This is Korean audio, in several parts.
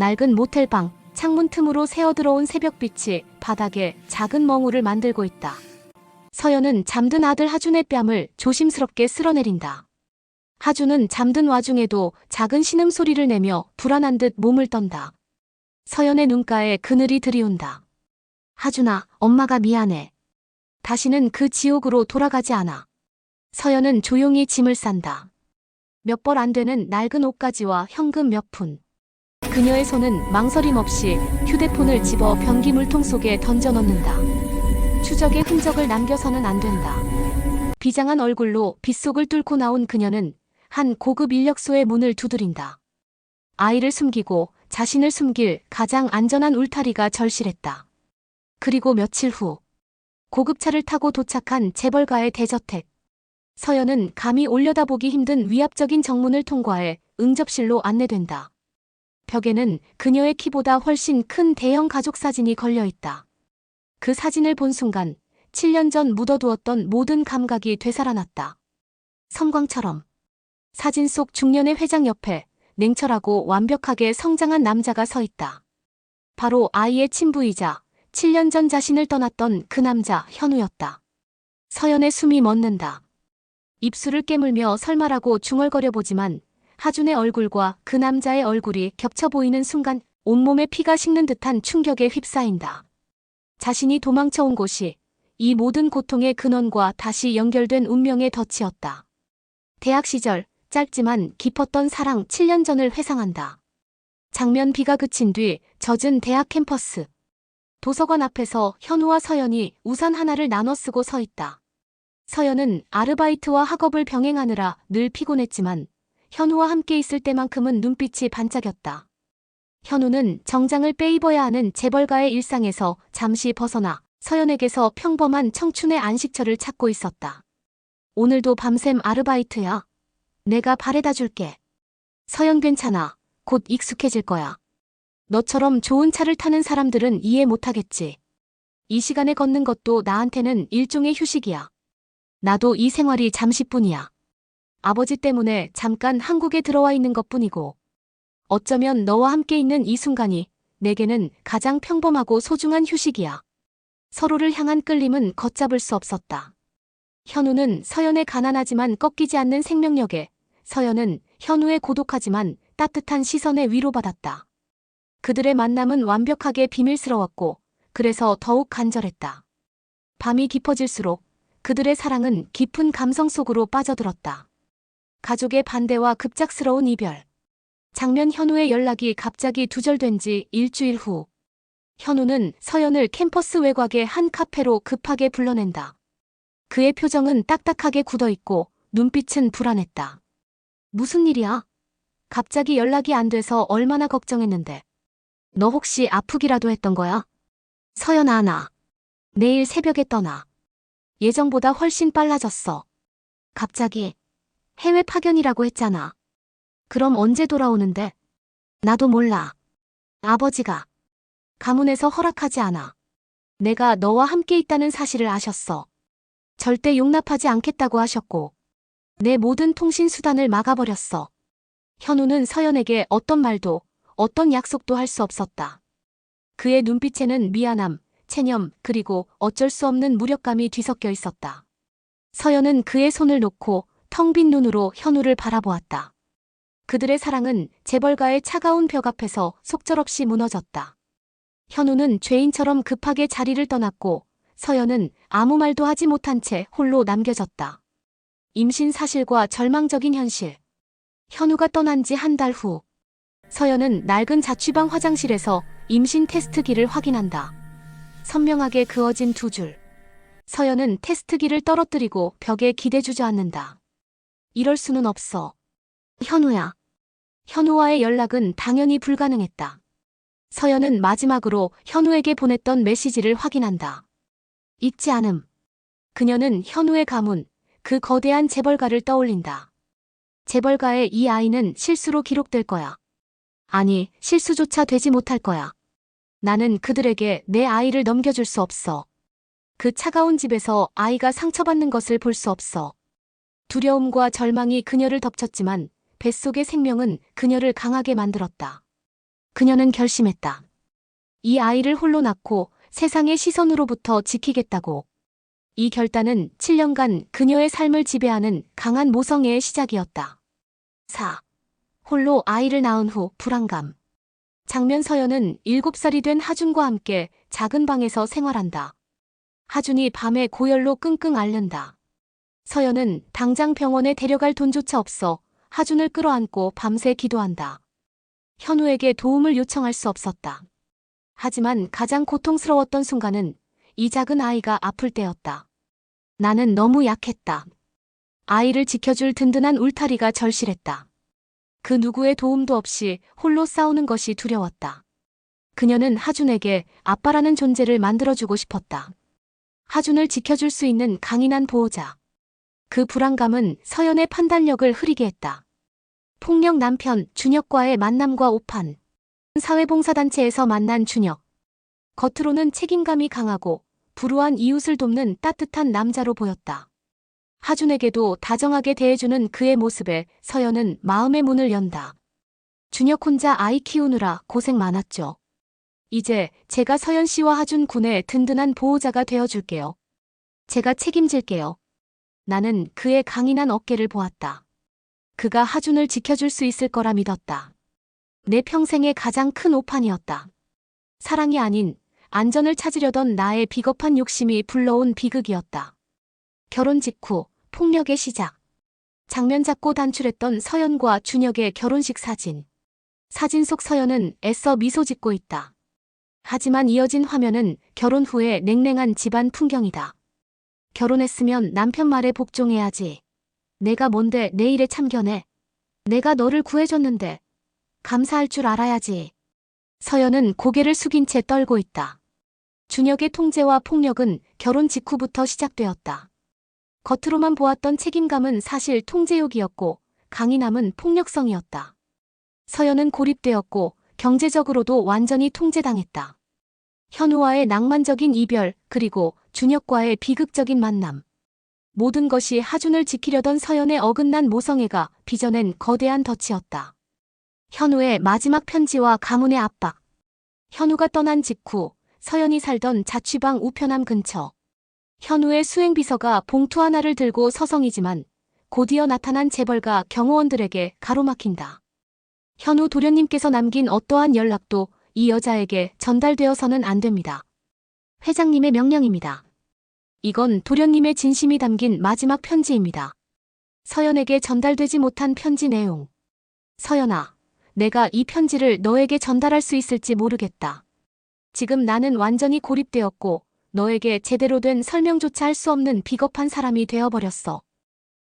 낡은 모텔방, 창문 틈으로 새어들어온 새벽빛이 바닥에 작은 멍울을 만들고 있다. 서연은 잠든 아들 하준의 뺨을 조심스럽게 쓸어내린다. 하준은 잠든 와중에도 작은 신음소리를 내며 불안한 듯 몸을 떤다. 서연의 눈가에 그늘이 들이운다. 하준아, 엄마가 미안해. 다시는 그 지옥으로 돌아가지 않아. 서연은 조용히 짐을 싼다. 몇 벌 안 되는 낡은 옷가지와 현금 몇 푼. 그녀의 손은 망설임 없이 휴대폰을 집어 변기 물통 속에 던져 넣는다. 추적의 흔적을 남겨서는 안 된다. 비장한 얼굴로 빗속을 뚫고 나온 그녀는 한 고급 인력소의 문을 두드린다. 아이를 숨기고 자신을 숨길 가장 안전한 울타리가 절실했다. 그리고 며칠 후 고급차를 타고 도착한 재벌가의 대저택. 서연은 감히 올려다보기 힘든 위압적인 정문을 통과해 응접실로 안내된다. 벽에는 그녀의 키보다 훨씬 큰 대형 가족 사진이 걸려있다. 그 사진을 본 순간 7년 전 묻어두었던 모든 감각이 되살아났다. 섬광처럼. 사진 속 중년의 회장 옆에 냉철하고 완벽하게 성장한 남자가 서 있다. 바로 아이의 친부이자 7년 전 자신을 떠났던 그 남자 현우였다. 서연의 숨이 멎는다. 입술을 깨물며 설마라고 중얼거려 보지만 하준의 얼굴과 그 남자의 얼굴이 겹쳐 보이는 순간 온몸에 피가 식는 듯한 충격에 휩싸인다. 자신이 도망쳐온 곳이 이 모든 고통의 근원과 다시 연결된 운명의 덫이었다. 대학 시절 짧지만 깊었던 사랑 7년 전을 회상한다. 장면 비가 그친 뒤 젖은 대학 캠퍼스. 도서관 앞에서 현우와 서연이 우산 하나를 나눠 쓰고 서 있다. 서연은 아르바이트와 학업을 병행하느라 늘 피곤했지만 현우와 함께 있을 때만큼은 눈빛이 반짝였다. 현우는 정장을 빼입어야 하는 재벌가의 일상에서 잠시 벗어나 서연에게서 평범한 청춘의 안식처를 찾고 있었다. 오늘도 밤샘 아르바이트야. 내가 바래다 줄게. 서연 괜찮아. 곧 익숙해질 거야. 너처럼 좋은 차를 타는 사람들은 이해 못하겠지. 이 시간에 걷는 것도 나한테는 일종의 휴식이야. 나도 이 생활이 잠시뿐이야. 아버지 때문에 잠깐 한국에 들어와 있는 것뿐이고 어쩌면 너와 함께 있는 이 순간이 내게는 가장 평범하고 소중한 휴식이야. 서로를 향한 끌림은 걷잡을 수 없었다. 현우는 서연의 가난하지만 꺾이지 않는 생명력에, 서연은 현우의 고독하지만 따뜻한 시선에 위로받았다. 그들의 만남은 완벽하게 비밀스러웠고 그래서 더욱 간절했다. 밤이 깊어질수록 그들의 사랑은 깊은 감성 속으로 빠져들었다. 가족의 반대와 급작스러운 이별. 장면 현우의 연락이 갑자기 두절된 지 일주일 후. 현우는 서연을 캠퍼스 외곽의 한 카페로 급하게 불러낸다. 그의 표정은 딱딱하게 굳어있고 눈빛은 불안했다. 무슨 일이야? 갑자기 연락이 안 돼서 얼마나 걱정했는데. 너 혹시 아프기라도 했던 거야? 서연아, 나 내일 새벽에 떠나. 예정보다 훨씬 빨라졌어. 갑자기 해외 파견이라고 했잖아. 그럼 언제 돌아오는데? 나도 몰라. 아버지가 가문에서 허락하지 않아. 내가 너와 함께 있다는 사실을 아셨어. 절대 용납하지 않겠다고 하셨고 내 모든 통신 수단을 막아버렸어. 현우는 서연에게 어떤 말도 어떤 약속도 할 수 없었다. 그의 눈빛에는 미안함, 체념, 그리고 어쩔 수 없는 무력감이 뒤섞여 있었다. 서연은 그의 손을 놓고 텅 빈 눈으로 현우를 바라보았다. 그들의 사랑은 재벌가의 차가운 벽 앞에서 속절없이 무너졌다. 현우는 죄인처럼 급하게 자리를 떠났고 서연은 아무 말도 하지 못한 채 홀로 남겨졌다. 임신 사실과 절망적인 현실. 현우가 떠난 지 한 달 후. 서연은 낡은 자취방 화장실에서 임신 테스트기를 확인한다. 선명하게 그어진 두 줄. 서연은 테스트기를 떨어뜨리고 벽에 기대 주저앉는다. 이럴 수는 없어. 현우야. 현우와의 연락은 당연히 불가능했다. 서연은 마지막으로 현우에게 보냈던 메시지를 확인한다. 잊지 않음. 그녀는 현우의 가문, 그 거대한 재벌가를 떠올린다. 재벌가의 이 아이는 실수로 기록될 거야. 아니, 실수조차 되지 못할 거야. 나는 그들에게 내 아이를 넘겨줄 수 없어. 그 차가운 집에서 아이가 상처받는 것을 볼 수 없어. 두려움과 절망이 그녀를 덮쳤지만 뱃속의 생명은 그녀를 강하게 만들었다. 그녀는 결심했다. 이 아이를 홀로 낳고 세상의 시선으로부터 지키겠다고. 이 결단은 7년간 그녀의 삶을 지배하는 강한 모성애의 시작이었다. 4. 홀로 아이를 낳은 후 불안감. 장면 서연은 7살이 된 하준과 함께 작은 방에서 생활한다. 하준이 밤에 고열로 끙끙 앓는다. 서연은 당장 병원에 데려갈 돈조차 없어 하준을 끌어안고 밤새 기도한다. 현우에게 도움을 요청할 수 없었다. 하지만 가장 고통스러웠던 순간은 이 작은 아이가 아플 때였다. 나는 너무 약했다. 아이를 지켜줄 든든한 울타리가 절실했다. 그 누구의 도움도 없이 홀로 싸우는 것이 두려웠다. 그녀는 하준에게 아빠라는 존재를 만들어주고 싶었다. 하준을 지켜줄 수 있는 강인한 보호자. 그 불안감은 서연의 판단력을 흐리게 했다. 폭력 남편 준혁과의 만남과 오판. 사회봉사단체에서 만난 준혁. 겉으로는 책임감이 강하고 불우한 이웃을 돕는 따뜻한 남자로 보였다. 하준에게도 다정하게 대해주는 그의 모습에 서연은 마음의 문을 연다. 준혁 혼자 아이 키우느라 고생 많았죠. 이제 제가 서연 씨와 하준 군의 든든한 보호자가 되어줄게요. 제가 책임질게요. 나는 그의 강인한 어깨를 보았다. 그가 하준을 지켜줄 수 있을 거라 믿었다. 내 평생의 가장 큰 오판이었다. 사랑이 아닌 안전을 찾으려던 나의 비겁한 욕심이 불러온 비극이었다. 결혼 직후 폭력의 시작. 장면 작고 단출했던 서연과 준혁의 결혼식 사진. 사진 속 서연은 애써 미소 짓고 있다. 하지만 이어진 화면은 결혼 후의 냉랭한 집안 풍경이다. 결혼했으면 남편 말에 복종해야지. 내가 뭔데 내 일에 참견해. 내가 너를 구해줬는데 감사할 줄 알아야지. 서연은 고개를 숙인 채 떨고 있다. 준혁의 통제와 폭력은 결혼 직후부터 시작되었다. 겉으로만 보았던 책임감은 사실 통제욕이었고 강인함은 폭력성이었다. 서연은 고립되었고 경제적으로도 완전히 통제당했다. 현우와의 낭만적인 이별 그리고 준혁과의 비극적인 만남. 모든 것이 하준을 지키려던 서연의 어긋난 모성애가 빚어낸 거대한 덫이었다. 현우의 마지막 편지와 가문의 압박. 현우가 떠난 직후 서연이 살던 자취방 우편함 근처. 현우의 수행비서가 봉투 하나를 들고 서성이지만 곧이어 나타난 재벌가 경호원들에게 가로막힌다. 현우 도련님께서 남긴 어떠한 연락도 이 여자에게 전달되어서는 안 됩니다. 회장님의 명령입니다. 이건 도련님의 진심이 담긴 마지막 편지입니다. 서연에게 전달되지 못한 편지 내용. 서연아, 내가 이 편지를 너에게 전달할 수 있을지 모르겠다. 지금 나는 완전히 고립되었고 너에게 제대로 된 설명조차 할 수 없는 비겁한 사람이 되어버렸어.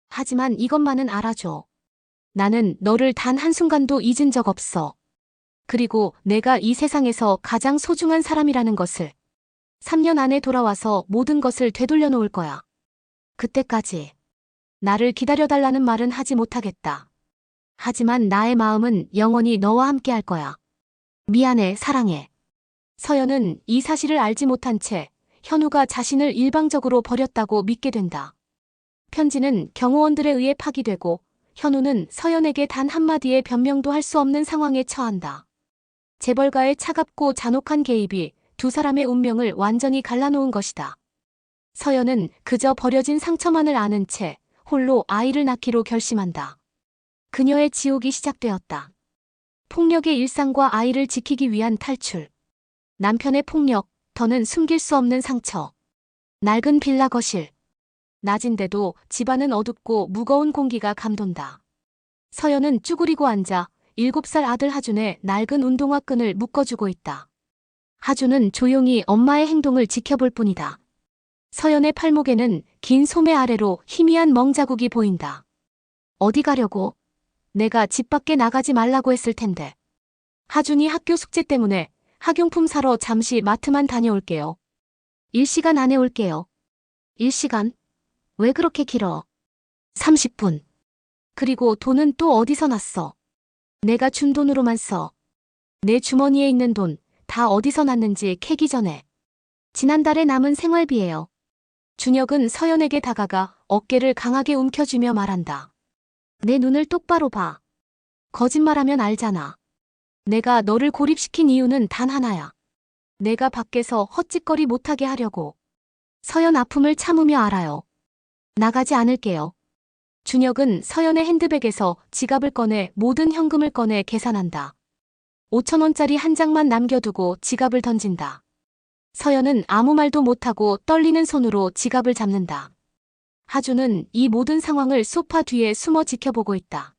하지만 이것만은 알아줘. 나는 너를 단 한순간도 잊은 적 없어. 그리고 내가 이 세상에서 가장 소중한 사람이라는 것을. 3년 안에 돌아와서 모든 것을 되돌려 놓을 거야. 그때까지 나를 기다려달라는 말은 하지 못하겠다. 하지만 나의 마음은 영원히 너와 함께 할 거야. 미안해, 사랑해. 서연은 이 사실을 알지 못한 채 현우가 자신을 일방적으로 버렸다고 믿게 된다. 편지는 경호원들에 의해 파기되고 현우는 서연에게 단 한마디의 변명도 할 수 없는 상황에 처한다. 재벌가의 차갑고 잔혹한 개입이 두 사람의 운명을 완전히 갈라놓은 것이다. 서연은 그저 버려진 상처만을 아는 채 홀로 아이를 낳기로 결심한다. 그녀의 지옥이 시작되었다. 폭력의 일상과 아이를 지키기 위한 탈출. 남편의 폭력, 더는 숨길 수 없는 상처. 낡은 빌라 거실. 낮인데도 집안은 어둡고 무거운 공기가 감돈다. 서연은 쭈그리고 앉아 7살 아들 하준의 낡은 운동화 끈을 묶어주고 있다. 하준은 조용히 엄마의 행동을 지켜볼 뿐이다. 서연의 팔목에는 긴 소매 아래로 희미한 멍자국이 보인다. 어디 가려고? 내가 집 밖에 나가지 말라고 했을 텐데. 하준이 학교 숙제 때문에 학용품 사러 잠시 마트만 다녀올게요. 1시간 안에 올게요. 1시간? 왜 그렇게 길어? 30분. 그리고 돈은 또 어디서 났어? 내가 준 돈으로만 써. 내 주머니에 있는 돈 다 어디서 났는지 캐기 전에. 지난달에 남은 생활비예요. 준혁은 서연에게 다가가 어깨를 강하게 움켜쥐며 말한다. 내 눈을 똑바로 봐. 거짓말하면 알잖아. 내가 너를 고립시킨 이유는 단 하나야. 내가 밖에서 헛짓거리 못하게 하려고. 서연 아픔을 참으며 알아요. 나가지 않을게요. 준혁은 서연의 핸드백에서 지갑을 꺼내 모든 현금을 꺼내 계산한다. 5,000원짜리 한 장만 남겨두고 지갑을 던진다. 서연은 아무 말도 못하고 떨리는 손으로 지갑을 잡는다. 하주는 이 모든 상황을 소파 뒤에 숨어 지켜보고 있다.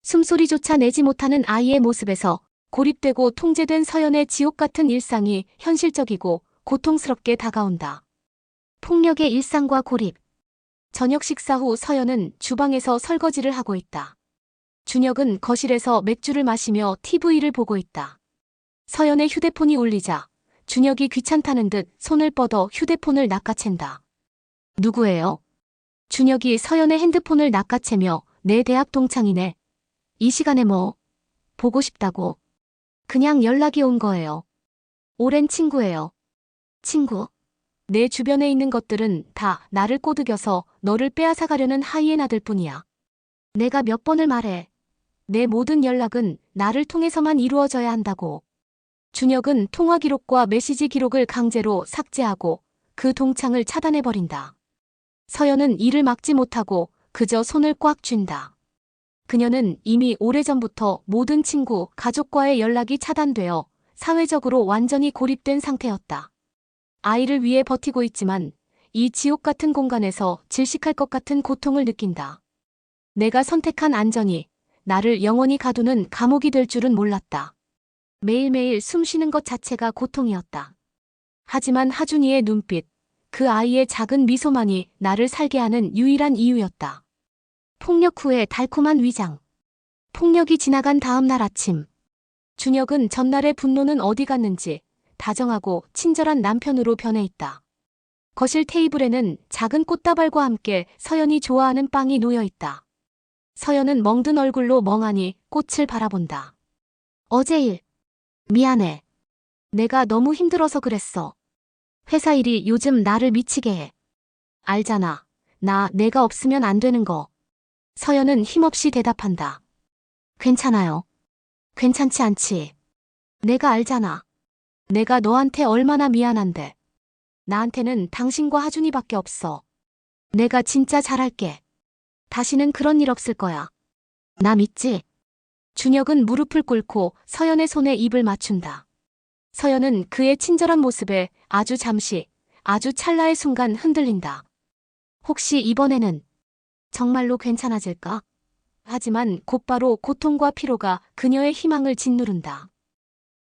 숨소리조차 내지 못하는 아이의 모습에서 고립되고 통제된 서연의 지옥 같은 일상이 현실적이고 고통스럽게 다가온다. 폭력의 일상과 고립. 저녁 식사 후 서연은 주방에서 설거지를 하고 있다. 준혁은 거실에서 맥주를 마시며 TV를 보고 있다. 서연의 휴대폰이 울리자 준혁이 귀찮다는 듯 손을 뻗어 휴대폰을 낚아챈다. 누구예요? 준혁이 서연의 핸드폰을 낚아채며 내 대학 동창이네. 이 시간에 뭐? 보고 싶다고. 그냥 연락이 온 거예요. 오랜 친구예요. 친구? 내 주변에 있는 것들은 다 나를 꼬드겨서 너를 빼앗아가려는 하이에나들 뿐이야. 내가 몇 번을 말해. 내 모든 연락은 나를 통해서만 이루어져야 한다고. 준혁은 통화 기록과 메시지 기록을 강제로 삭제하고 그 동창을 차단해버린다. 서연은 이를 막지 못하고 그저 손을 꽉 쥔다. 그녀는 이미 오래전부터 모든 친구, 가족과의 연락이 차단되어 사회적으로 완전히 고립된 상태였다. 아이를 위해 버티고 있지만 이 지옥 같은 공간에서 질식할 것 같은 고통을 느낀다. 내가 선택한 안전이 나를 영원히 가두는 감옥이 될 줄은 몰랐다. 매일매일 숨 쉬는 것 자체가 고통이었다. 하지만 하준이의 눈빛, 그 아이의 작은 미소만이 나를 살게 하는 유일한 이유였다. 폭력 후의 달콤한 위장. 폭력이 지나간 다음 날 아침. 준혁은 전날의 분노는 어디 갔는지 다정하고 친절한 남편으로 변해 있다. 거실 테이블에는 작은 꽃다발과 함께 서연이 좋아하는 빵이 놓여 있다. 서연은 멍든 얼굴로 멍하니 꽃을 바라본다. 어제 일. 미안해. 내가 너무 힘들어서 그랬어. 회사 일이 요즘 나를 미치게 해. 알잖아. 내가 없으면 안 되는 거. 서연은 힘없이 대답한다. 괜찮아요. 괜찮지 않지. 내가 알잖아. 내가 너한테 얼마나 미안한데. 나한테는 당신과 하준이밖에 없어. 내가 진짜 잘할게. 다시는 그런 일 없을 거야. 나 믿지? 준혁은 무릎을 꿇고 서연의 손에 입을 맞춘다. 서연은 그의 친절한 모습에 아주 잠시, 아주 찰나의 순간 흔들린다. 혹시 이번에는 정말로 괜찮아질까? 하지만 곧바로 고통과 피로가 그녀의 희망을 짓누른다.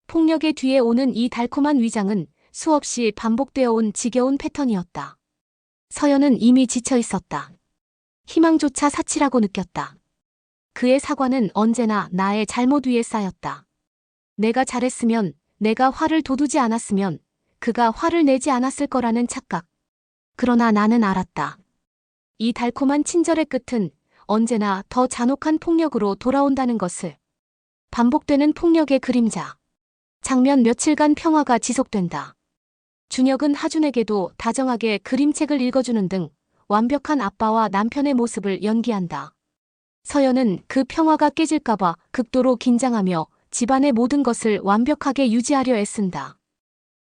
폭력의 뒤에 오는 이 달콤한 위장은 수없이 반복되어 온 지겨운 패턴이었다. 서연은 이미 지쳐 있었다. 희망조차 사치라고 느꼈다. 그의 사과는 언제나 나의 잘못 위에 쌓였다. 내가 잘했으면, 내가 화를 돋우지 않았으면, 그가 화를 내지 않았을 거라는 착각. 그러나 나는 알았다. 이 달콤한 친절의 끝은 언제나 더 잔혹한 폭력으로 돌아온다는 것을. 반복되는 폭력의 그림자. 장면 며칠간 평화가 지속된다. 준혁은 하준에게도 다정하게 그림책을 읽어주는 등 완벽한 아빠와 남편의 모습을 연기한다. 서연은 그 평화가 깨질까봐 극도로 긴장하며 집안의 모든 것을 완벽하게 유지하려 애쓴다.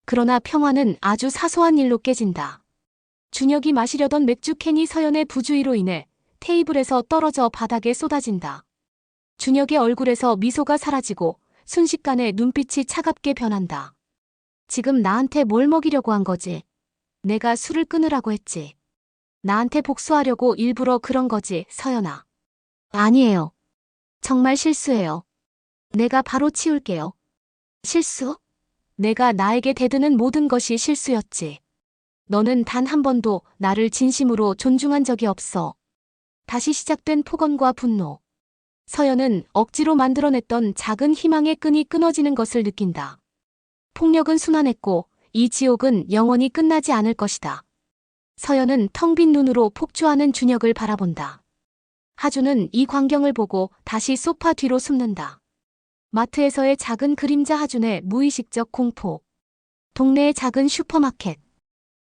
그러나 평화는 아주 사소한 일로 깨진다. 준혁이 마시려던 맥주 캔이 서연의 부주의로 인해 테이블에서 떨어져 바닥에 쏟아진다. 준혁의 얼굴에서 미소가 사라지고 순식간에 눈빛이 차갑게 변한다. 지금 나한테 뭘 먹이려고 한 거지? 내가 술을 끊으라고 했지. 나한테 복수하려고 일부러 그런 거지, 서연아. 아니에요. 정말 실수예요. 내가 바로 치울게요. 실수? 내가 나에게 대드는 모든 것이 실수였지. 너는 단 한 번도 나를 진심으로 존중한 적이 없어. 다시 시작된 폭언과 분노. 서연은 억지로 만들어냈던 작은 희망의 끈이 끊어지는 것을 느낀다. 폭력은 순환했고 이 지옥은 영원히 끝나지 않을 것이다. 서연은 텅 빈 눈으로 폭주하는 준혁을 바라본다. 하주는 이 광경을 보고 다시 소파 뒤로 숨는다. 마트에서의 작은 그림자 하준의 무의식적 공포. 동네의 작은 슈퍼마켓.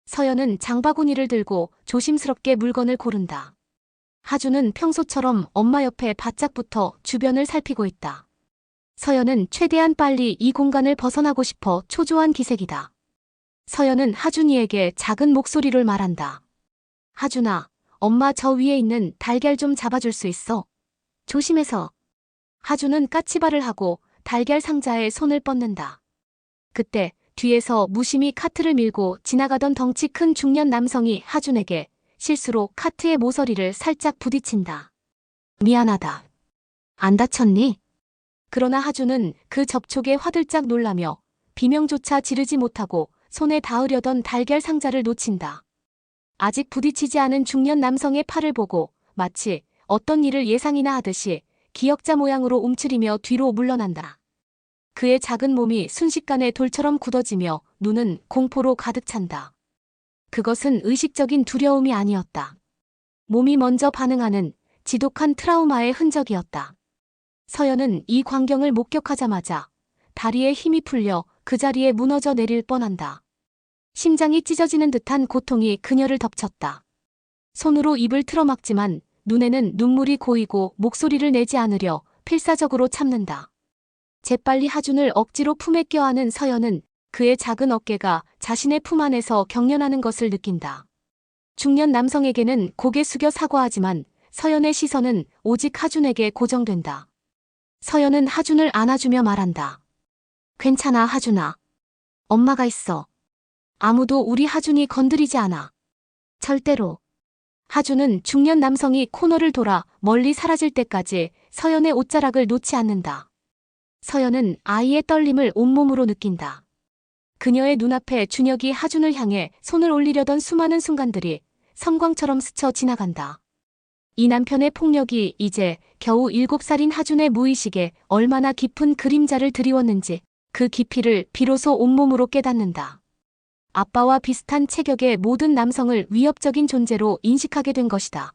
서연은 장바구니를 들고 조심스럽게 물건을 고른다. 하준은 평소처럼 엄마 옆에 바짝 붙어 주변을 살피고 있다. 서연은 최대한 빨리 이 공간을 벗어나고 싶어 초조한 기색이다. 서연은 하준이에게 작은 목소리로 말한다. 하준아, 엄마 저 위에 있는 달걀 좀 잡아줄 수 있어? 조심해서. 하준은 까치발을 하고 달걀 상자에 손을 뻗는다. 그때 뒤에서 무심히 카트를 밀고 지나가던 덩치 큰 중년 남성이 하준에게 실수로 카트의 모서리를 살짝 부딪힌다. 미안하다. 안 다쳤니? 그러나 하준은 그 접촉에 화들짝 놀라며 비명조차 지르지 못하고 손에 닿으려던 달걀 상자를 놓친다. 아직 부딪히지 않은 중년 남성의 팔을 보고 마치 어떤 일을 예상이나 하듯이 기역자 모양으로 움츠리며 뒤로 물러난다. 그의 작은 몸이 순식간에 돌처럼 굳어지며 눈은 공포로 가득 찬다. 그것은 의식적인 두려움이 아니었다. 몸이 먼저 반응하는 지독한 트라우마의 흔적이었다. 서연은 이 광경을 목격하자마자 다리에 힘이 풀려 그 자리에 무너져 내릴 뻔한다. 심장이 찢어지는 듯한 고통이 그녀를 덮쳤다. 손으로 입을 틀어막지만 눈에는 눈물이 고이고 목소리를 내지 않으려 필사적으로 참는다. 재빨리 하준을 억지로 품에 껴안은 서연은 그의 작은 어깨가 자신의 품 안에서 경련하는 것을 느낀다. 중년 남성에게는 고개 숙여 사과하지만 서연의 시선은 오직 하준에게 고정된다. 서연은 하준을 안아주며 말한다. 괜찮아, 하준아. 엄마가 있어. 아무도 우리 하준이 건드리지 않아. 절대로. 하준은 중년 남성이 코너를 돌아 멀리 사라질 때까지 서연의 옷자락을 놓지 않는다. 서연은 아이의 떨림을 온몸으로 느낀다. 그녀의 눈앞에 준혁이 하준을 향해 손을 올리려던 수많은 순간들이 섬광처럼 스쳐 지나간다. 이 남편의 폭력이 이제 겨우 7살인 하준의 무의식에 얼마나 깊은 그림자를 드리웠는지 그 깊이를 비로소 온몸으로 깨닫는다. 아빠와 비슷한 체격의 모든 남성을 위협적인 존재로 인식하게 된 것이다.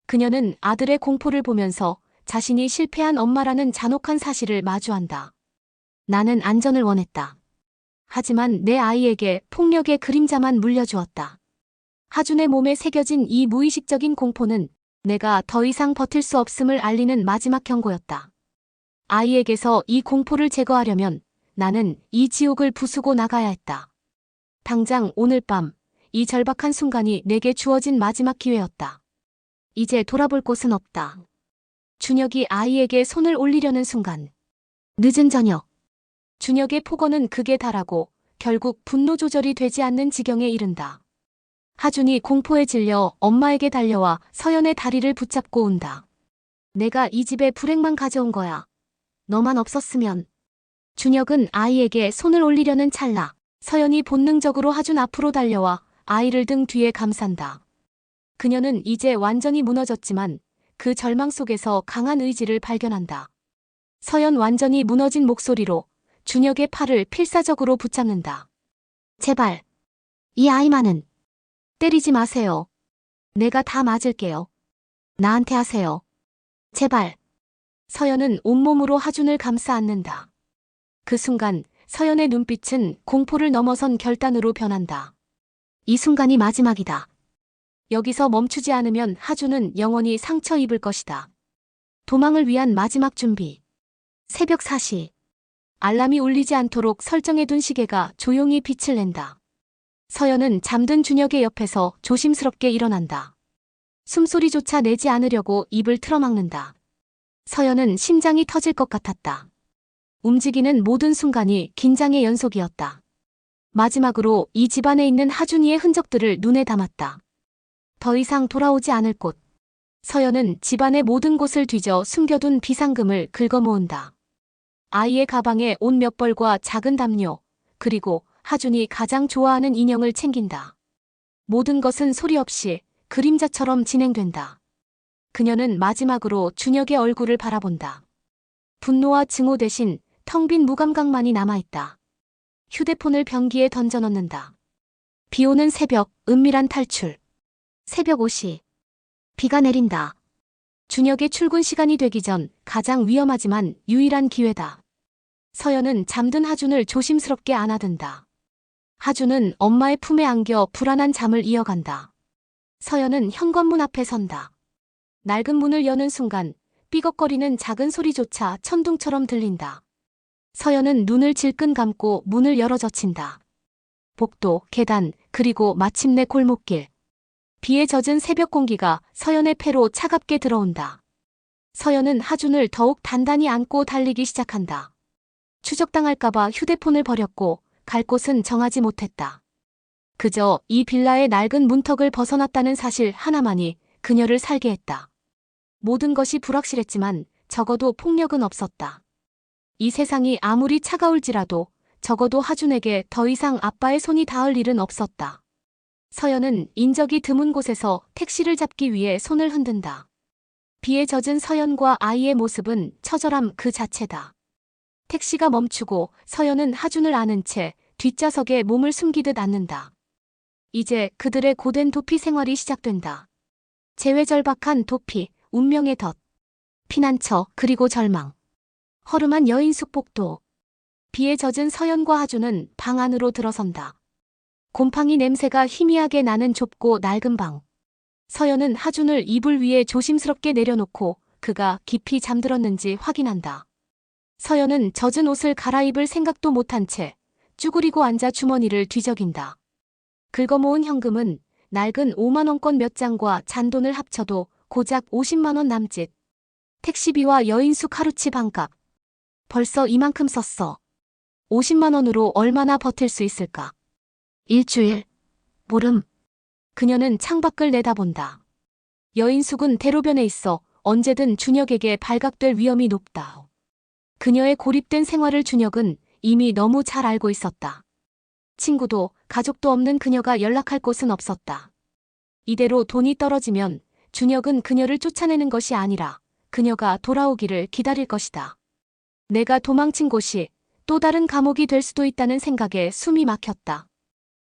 그녀는 아들의 공포를 보면서 자신이 실패한 엄마라는 잔혹한 사실을 마주한다. 나는 안전을 원했다. 하지만 내 아이에게 폭력의 그림자만 물려주었다. 하준의 몸에 새겨진 이 무의식적인 공포는 내가 더 이상 버틸 수 없음을 알리는 마지막 경고였다. 아이에게서 이 공포를 제거하려면 나는 이 지옥을 부수고 나가야 했다. 당장 오늘 밤, 이 절박한 순간이 내게 주어진 마지막 기회였다. 이제 돌아볼 곳은 없다. 준혁이 아이에게 손을 올리려는 순간. 늦은 저녁. 준혁의 폭언은 극에 달하고 결국 분노 조절이 되지 않는 지경에 이른다. 하준이 공포에 질려 엄마에게 달려와 서연의 다리를 붙잡고 운다. 내가 이 집에 불행만 가져온 거야. 너만 없었으면. 준혁은 아이에게 손을 올리려는 찰나 서연이 본능적으로 하준 앞으로 달려와 아이를 등 뒤에 감싼다. 그녀는 이제 완전히 무너졌지만 그 절망 속에서 강한 의지를 발견한다. 서연 완전히 무너진 목소리로 준혁의 팔을 필사적으로 붙잡는다. 제발. 이 아이만은. 때리지 마세요. 내가 다 맞을게요. 나한테 하세요. 제발. 서연은 온몸으로 하준을 감싸 안는다. 그 순간 서연의 눈빛은 공포를 넘어선 결단으로 변한다. 이 순간이 마지막이다. 여기서 멈추지 않으면 하준은 영원히 상처 입을 것이다. 도망을 위한 마지막 준비. 새벽 4시. 알람이 울리지 않도록 설정해둔 시계가 조용히 빛을 낸다. 서연은 잠든 준혁의 옆에서 조심스럽게 일어난다. 숨소리조차 내지 않으려고 입을 틀어막는다. 서연은 심장이 터질 것 같았다. 움직이는 모든 순간이 긴장의 연속이었다. 마지막으로 이 집안에 있는 하준이의 흔적들을 눈에 담았다. 더 이상 돌아오지 않을 곳. 서연은 집안의 모든 곳을 뒤져 숨겨둔 비상금을 긁어모은다. 아이의 가방에 옷 몇 벌과 작은 담요, 그리고 하준이 가장 좋아하는 인형을 챙긴다. 모든 것은 소리 없이 그림자처럼 진행된다. 그녀는 마지막으로 준혁의 얼굴을 바라본다. 분노와 증오 대신 텅 빈 무감각만이 남아있다. 휴대폰을 변기에 던져넣는다. 비 오는 새벽, 은밀한 탈출. 새벽 5시. 비가 내린다. 준혁의 출근 시간이 되기 전 가장 위험하지만 유일한 기회다. 서연은 잠든 하준을 조심스럽게 안아든다. 하준은 엄마의 품에 안겨 불안한 잠을 이어간다. 서연은 현관문 앞에 선다. 낡은 문을 여는 순간 삐걱거리는 작은 소리조차 천둥처럼 들린다. 서연은 눈을 질끈 감고 문을 열어 젖힌다. 복도, 계단, 그리고 마침내 골목길. 비에 젖은 새벽 공기가 서연의 폐로 차갑게 들어온다. 서연은 하준을 더욱 단단히 안고 달리기 시작한다. 추적당할까봐 휴대폰을 버렸고 갈 곳은 정하지 못했다. 그저 이 빌라의 낡은 문턱을 벗어났다는 사실 하나만이 그녀를 살게 했다. 모든 것이 불확실했지만 적어도 폭력은 없었다. 이 세상이 아무리 차가울지라도 적어도 하준에게 더 이상 아빠의 손이 닿을 일은 없었다. 서연은 인적이 드문 곳에서 택시를 잡기 위해 손을 흔든다. 비에 젖은 서연과 아이의 모습은 처절함 그 자체다. 택시가 멈추고 서연은 하준을 안은 채 뒷좌석에 몸을 숨기듯 앉는다. 이제 그들의 고된 도피 생활이 시작된다. 재회절박한 도피, 운명의 덫, 피난처, 그리고 절망. 허름한 여인숙 복도. 비에 젖은 서연과 하준은 방 안으로 들어선다. 곰팡이 냄새가 희미하게 나는 좁고 낡은 방. 서연은 하준을 이불 위에 조심스럽게 내려놓고 그가 깊이 잠들었는지 확인한다. 서연은 젖은 옷을 갈아입을 생각도 못한 채 쭈그리고 앉아 주머니를 뒤적인다. 긁어모은 현금은 낡은 5만원권 몇 장과 잔돈을 합쳐도 고작 50만원 남짓. 택시비와 여인숙 하루치 반값. 벌써 이만큼 썼어. 50만원으로 얼마나 버틸 수 있을까? 일주일. 모름. 그녀는 창밖을 내다본다. 여인숙은 대로변에 있어 언제든 준혁에게 발각될 위험이 높다. 그녀의 고립된 생활을 준혁은 이미 너무 잘 알고 있었다. 친구도 가족도 없는 그녀가 연락할 곳은 없었다. 이대로 돈이 떨어지면 준혁은 그녀를 쫓아내는 것이 아니라 그녀가 돌아오기를 기다릴 것이다. 내가 도망친 곳이 또 다른 감옥이 될 수도 있다는 생각에 숨이 막혔다.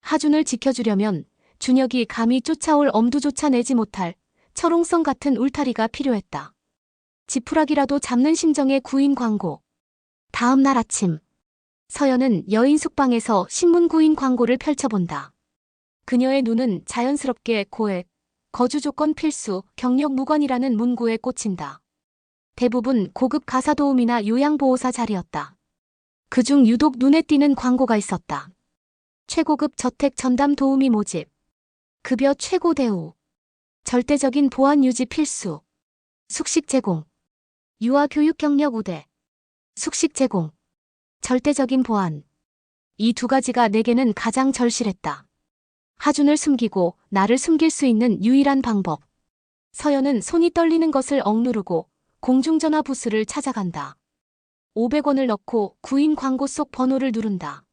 하준을 지켜주려면 준혁이 감히 쫓아올 엄두조차 내지 못할 철옹성 같은 울타리가 필요했다. 지푸라기라도 잡는 심정의 구인 광고. 다음 날 아침. 서연은 여인숙 방에서 신문 구인 광고를 펼쳐본다. 그녀의 눈은 자연스럽게 고액, 거주 조건 필수, 경력 무관이라는 문구에 꽂힌다. 대부분 고급 가사도우미나 요양보호사 자리였다. 그중 유독 눈에 띄는 광고가 있었다. 최고급 저택 전담 도우미 모집. 급여 최고 대우. 절대적인 보안 유지 필수. 숙식 제공. 유아 교육 경력 우대. 숙식 제공. 절대적인 보안. 이 두 가지가 내게는 가장 절실했다. 하준을 숨기고 나를 숨길 수 있는 유일한 방법. 서연은 손이 떨리는 것을 억누르고 공중전화 부스를 찾아간다. 500원을 넣고 구인 광고 속 번호를 누른다.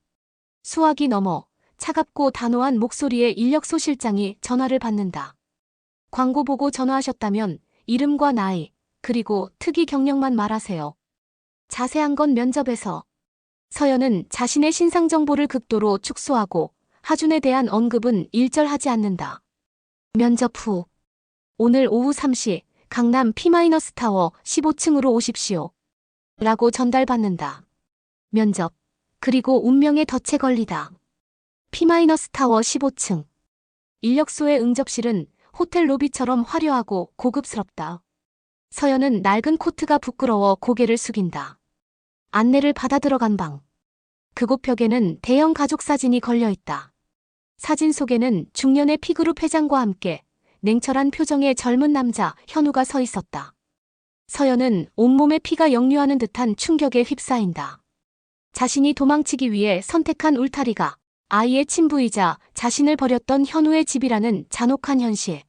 수화기 너머 차갑고 단호한 목소리의 인력소 실장이 전화를 받는다. 광고 보고 전화하셨다면 이름과 나이, 그리고 특이 경력만 말하세요. 자세한 건 면접에서. 서연은 자신의 신상 정보를 극도로 축소하고 하준에 대한 언급은 일절하지 않는다. 면접 후. 오늘 오후 3시 강남 P-타워 15층으로 오십시오. 라고 전달받는다. 면접. 그리고 운명의 덫에 걸리다. P-타워 15층. 인력소의 응접실은 호텔 로비처럼 화려하고 고급스럽다. 서연은 낡은 코트가 부끄러워 고개를 숙인다. 안내를 받아 들어간 방. 그곳 벽에는 대형 가족 사진이 걸려 있다. 사진 속에는 중년의 P그룹 회장과 함께 냉철한 표정의 젊은 남자 현우가 서 있었다. 서연은 온몸에 피가 역류하는 듯한 충격에 휩싸인다. 자신이 도망치기 위해 선택한 울타리가 아이의 친부이자 자신을 버렸던 현우의 집이라는 잔혹한 현실.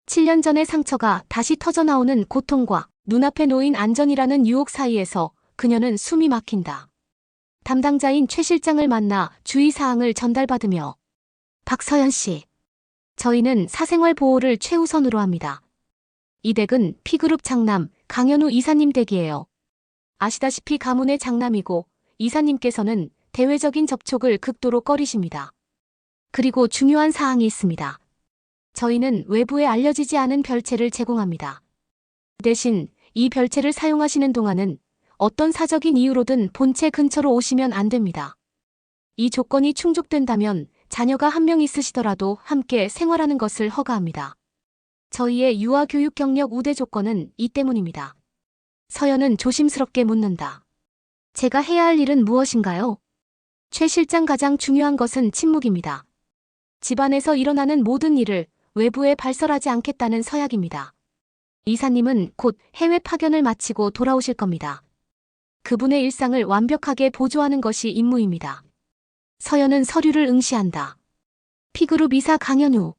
7년 전의 상처가 다시 터져나오는 고통과 눈앞에 놓인 안전이라는 유혹 사이에서 그녀는 숨이 막힌다. 담당자인 최 실장을 만나 주의사항을 전달받으며 박서연 씨, 저희는 사생활 보호를 최우선으로 합니다. 이 댁은 P그룹 장남 강현우 이사님 댁이에요. 아시다시피 가문의 장남이고 이사님께서는 대외적인 접촉을 극도로 꺼리십니다. 그리고 중요한 사항이 있습니다. 저희는 외부에 알려지지 않은 별채를 제공합니다. 대신 이 별채를 사용하시는 동안은 어떤 사적인 이유로든 본체 근처로 오시면 안 됩니다. 이 조건이 충족된다면 자녀가 한 명 있으시더라도 함께 생활하는 것을 허가합니다. 저희의 유아 교육 경력 우대 조건은 이 때문입니다. 서연은 조심스럽게 묻는다. 제가 해야 할 일은 무엇인가요? 최 실장 가장 중요한 것은 침묵입니다. 집안에서 일어나는 모든 일을 외부에 발설하지 않겠다는 서약입니다. 이사님은 곧 해외 파견을 마치고 돌아오실 겁니다. 그분의 일상을 완벽하게 보조하는 것이 임무입니다. 서연은 서류를 응시한다. P그룹 이사 강현우.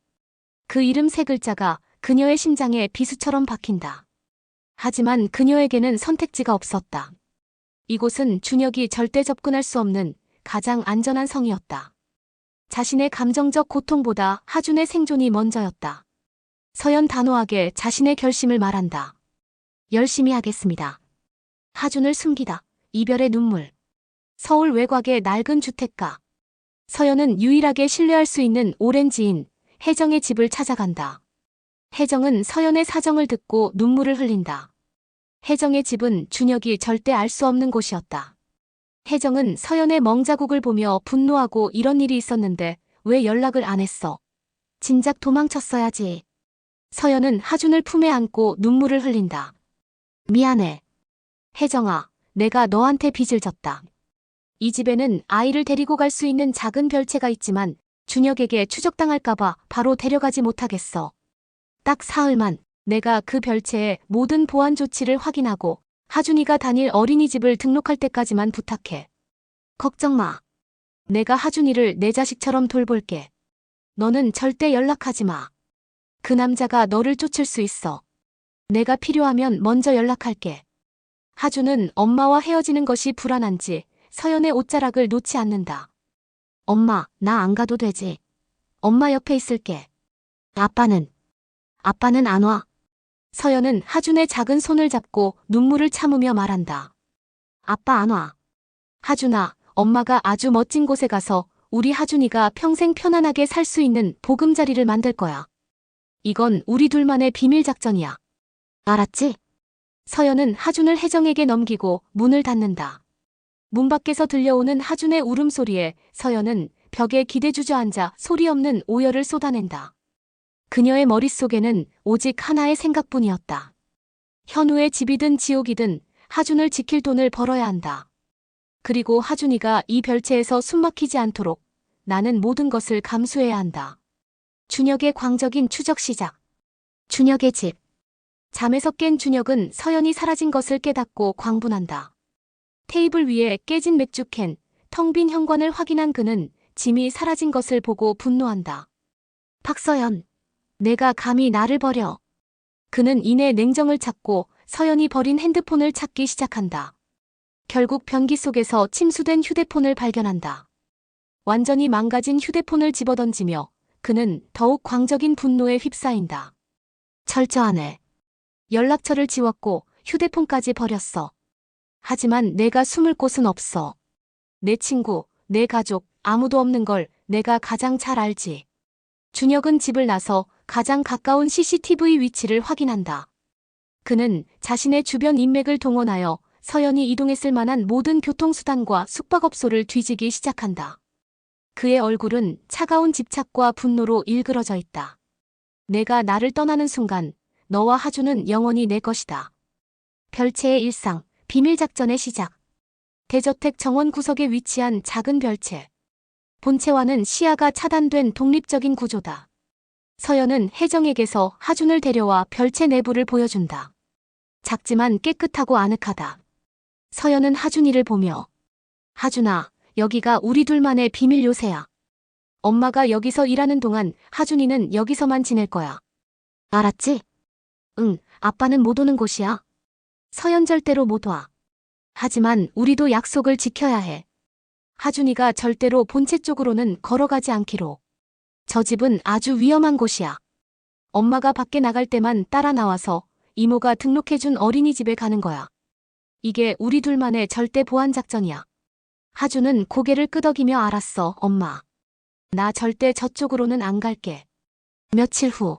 그 이름 세 글자가 그녀의 심장에 비수처럼 박힌다. 하지만 그녀에게는 선택지가 없었다. 이곳은 준혁이 절대 접근할 수 없는 가장 안전한 성이었다. 자신의 감정적 고통보다 하준의 생존이 먼저였다. 서연 단호하게 자신의 결심을 말한다. 열심히 하겠습니다. 하준을 숨기다. 이별의 눈물. 서울 외곽의 낡은 주택가. 서연은 유일하게 신뢰할 수 있는 오랜 지인 혜정의 집을 찾아간다. 혜정은 서연의 사정을 듣고 눈물을 흘린다. 혜정의 집은 준혁이 절대 알 수 없는 곳이었다. 혜정은 서연의 멍자국을 보며 분노하고 이런 일이 있었는데 왜 연락을 안 했어? 진작 도망쳤어야지. 서연은 하준을 품에 안고 눈물을 흘린다. 미안해. 혜정아, 내가 너한테 빚을 졌다. 이 집에는 아이를 데리고 갈 수 있는 작은 별채가 있지만 준혁에게 추적당할까봐 바로 데려가지 못하겠어. 딱 사흘만 내가 그 별채의 모든 보안 조치를 확인하고 하준이가 다닐 어린이집을 등록할 때까지만 부탁해. 걱정 마. 내가 하준이를 내 자식처럼 돌볼게. 너는 절대 연락하지 마. 그 남자가 너를 쫓을 수 있어. 내가 필요하면 먼저 연락할게. 하준은 엄마와 헤어지는 것이 불안한지 서연의 옷자락을 놓지 않는다. 엄마, 나 안 가도 되지. 엄마 옆에 있을게. 아빠는 안 와. 서연은 하준의 작은 손을 잡고 눈물을 참으며 말한다. 아빠 안 와. 하준아, 엄마가 아주 멋진 곳에 가서 우리 하준이가 평생 편안하게 살 수 있는 보금자리를 만들 거야. 이건 우리 둘만의 비밀 작전이야. 알았지? 서연은 하준을 혜정에게 넘기고 문을 닫는다. 문 밖에서 들려오는 하준의 울음소리에 서연은 벽에 기대 주저앉아 소리 없는 오열을 쏟아낸다. 그녀의 머릿속에는 오직 하나의 생각뿐이었다. 현우의 집이든 지옥이든 하준을 지킬 돈을 벌어야 한다. 그리고 하준이가 이 별채에서 숨막히지 않도록 나는 모든 것을 감수해야 한다. 준혁의 광적인 추적 시작. 준혁의 집. 잠에서 깬 준혁은 서연이 사라진 것을 깨닫고 광분한다. 테이블 위에 깨진 맥주캔, 텅 빈 현관을 확인한 그는 짐이 사라진 것을 보고 분노한다. 박서연, 내가 감히 나를 버려. 그는 이내 냉정을 찾고 서연이 버린 핸드폰을 찾기 시작한다. 결국 변기 속에서 침수된 휴대폰을 발견한다. 완전히 망가진 휴대폰을 집어던지며 그는 더욱 광적인 분노에 휩싸인다. 철저하네. 연락처를 지웠고 휴대폰까지 버렸어. 하지만 내가 숨을 곳은 없어. 내 친구, 내 가족, 아무도 없는 걸 내가 가장 잘 알지. 준혁은 집을 나서 가장 가까운 CCTV 위치를 확인한다. 그는 자신의 주변 인맥을 동원하여 서연이 이동했을 만한 모든 교통수단과 숙박업소를 뒤지기 시작한다. 그의 얼굴은 차가운 집착과 분노로 일그러져 있다. 내가 나를 떠나는 순간 너와 하준은 영원히 내 것이다. 별채의 일상, 비밀작전의 시작. 대저택 정원 구석에 위치한 작은 별채. 본체와는 시야가 차단된 독립적인 구조다. 서연은 혜정에게서 하준을 데려와 별채 내부를 보여준다. 작지만 깨끗하고 아늑하다. 서연은 하준이를 보며 하준아, 여기가 우리 둘만의 비밀 요새야. 엄마가 여기서 일하는 동안 하준이는 여기서만 지낼 거야. 알았지? 응, 아빠는 못 오는 곳이야. 서연 절대로 못 와. 하지만 우리도 약속을 지켜야 해. 하준이가 절대로 본체 쪽으로는 걸어가지 않기로. 저 집은 아주 위험한 곳이야. 엄마가 밖에 나갈 때만 따라 나와서 이모가 등록해준 어린이집에 가는 거야. 이게 우리 둘만의 절대 보안 작전이야. 하준은 고개를 끄덕이며 알았어, 엄마. 나 절대 저쪽으로는 안 갈게. 며칠 후.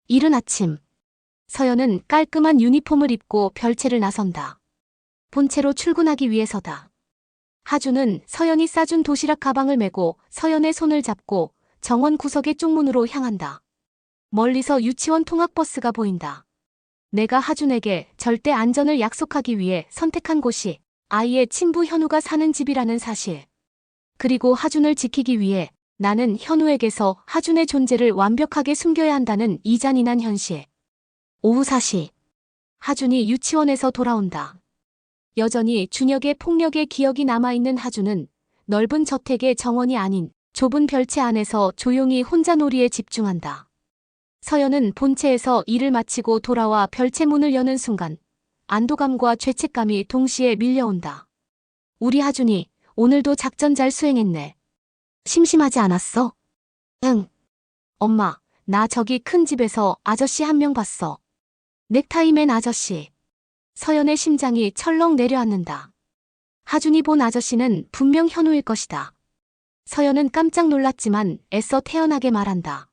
이른 아침. 서연은 깔끔한 유니폼을 입고 별채를 나선다. 본체로 출근하기 위해서다. 하준은 서연이 싸준 도시락 가방을 메고 서연의 손을 잡고 정원 구석의 쪽문으로 향한다. 멀리서 유치원 통학버스가 보인다. 내가 하준에게 절대 안전을 약속하기 위해 선택한 곳이 아이의 친부 현우가 사는 집이라는 사실. 그리고 하준을 지키기 위해 나는 현우에게서 하준의 존재를 완벽하게 숨겨야 한다는 이 잔인한 현실. 오후 4시. 하준이 유치원에서 돌아온다. 여전히 준혁의 폭력의 기억이 남아있는 하준은 넓은 저택의 정원이 아닌 좁은 별채 안에서 조용히 혼자 놀이에 집중한다. 서연은 본체에서 일을 마치고 돌아와 별채 문을 여는 순간 안도감과 죄책감이 동시에 밀려온다. 우리 하준이 오늘도 작전 잘 수행했네. 심심하지 않았어? 응. 엄마, 나 저기 큰 집에서 아저씨 한 명 봤어. 넥타이 맨 아저씨. 서연의 심장이 철렁 내려앉는다. 하준이 본 아저씨는 분명 현우일 것이다. 서연은 깜짝 놀랐지만 애써 태연하게 말한다.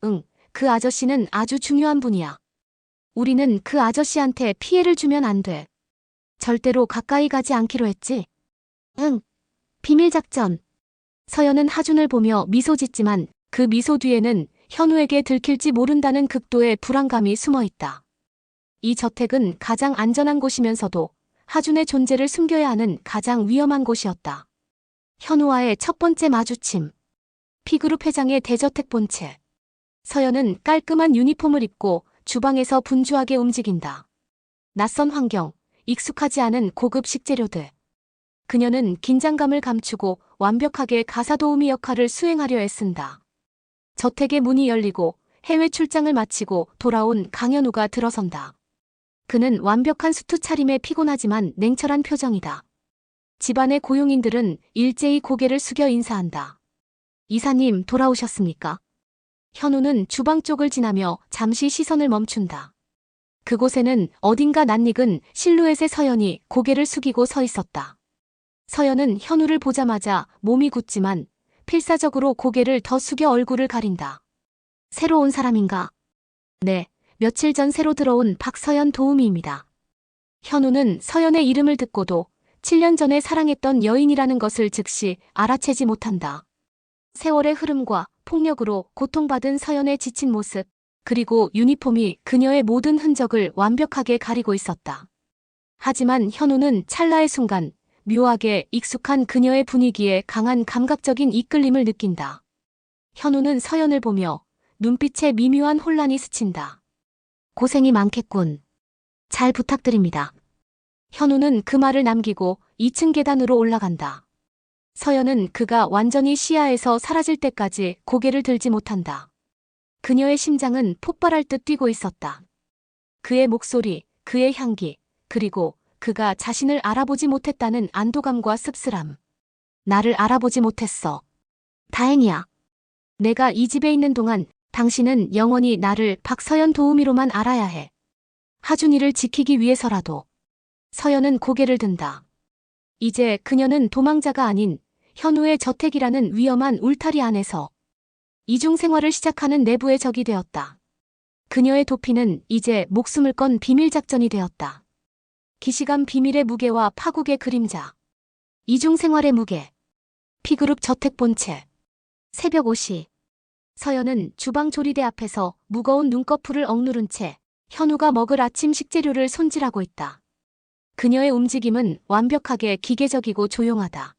응, 그 아저씨는 아주 중요한 분이야. 우리는 그 아저씨한테 피해를 주면 안 돼. 절대로 가까이 가지 않기로 했지? 응. 비밀작전. 서연은 하준을 보며 미소 짓지만 그 미소 뒤에는 현우에게 들킬지 모른다는 극도의 불안감이 숨어 있다. 이 저택은 가장 안전한 곳이면서도 하준의 존재를 숨겨야 하는 가장 위험한 곳이었다. 현우와의 첫 번째 마주침. P그룹 회장의 대저택 본체. 서연은 깔끔한 유니폼을 입고 주방에서 분주하게 움직인다. 낯선 환경, 익숙하지 않은 고급 식재료들. 그녀는 긴장감을 감추고 완벽하게 가사도우미 역할을 수행하려 애쓴다. 저택의 문이 열리고 해외 출장을 마치고 돌아온 강현우가 들어선다. 그는 완벽한 수트 차림에 피곤하지만 냉철한 표정이다. 집안의 고용인들은 일제히 고개를 숙여 인사한다. 이사님 돌아오셨습니까? 현우는 주방 쪽을 지나며 잠시 시선을 멈춘다. 그곳에는 어딘가 낯익은 실루엣의 서연이 고개를 숙이고 서 있었다. 서연은 현우를 보자마자 몸이 굳지만 필사적으로 고개를 더 숙여 얼굴을 가린다. 새로 온 사람인가? 네, 며칠 전 새로 들어온 박서연 도우미입니다. 현우는 서연의 이름을 듣고도 7년 전에 사랑했던 여인이라는 것을 즉시 알아채지 못한다. 세월의 흐름과 폭력으로 고통받은 서연의 지친 모습, 그리고 유니폼이 그녀의 모든 흔적을 완벽하게 가리고 있었다. 하지만 현우는 찰나의 순간 묘하게 익숙한 그녀의 분위기에 강한 감각적인 이끌림을 느낀다. 현우는 서연을 보며 눈빛에 미묘한 혼란이 스친다. 고생이 많겠군. 잘 부탁드립니다. 현우는 그 말을 남기고 2층 계단으로 올라간다. 서연은 그가 완전히 시야에서 사라질 때까지 고개를 들지 못한다. 그녀의 심장은 폭발할 듯 뛰고 있었다. 그의 목소리, 그의 향기, 그리고 그가 자신을 알아보지 못했다는 안도감과 씁쓸함. 나를 알아보지 못했어. 다행이야. 내가 이 집에 있는 동안 당신은 영원히 나를 박서연 도우미로만 알아야 해. 하준이를 지키기 위해서라도. 서연은 고개를 든다. 이제 그녀는 도망자가 아닌 현우의 저택이라는 위험한 울타리 안에서 이중생활을 시작하는 내부의 적이 되었다. 그녀의 도피는 이제 목숨을 건 비밀작전이 되었다. 기시감 비밀의 무게와 파국의 그림자. 이중생활의 무게. P그룹 저택 본체. 새벽 5시. 서연은 주방 조리대 앞에서 무거운 눈꺼풀을 억누른 채 현우가 먹을 아침 식재료를 손질하고 있다. 그녀의 움직임은 완벽하게 기계적이고 조용하다.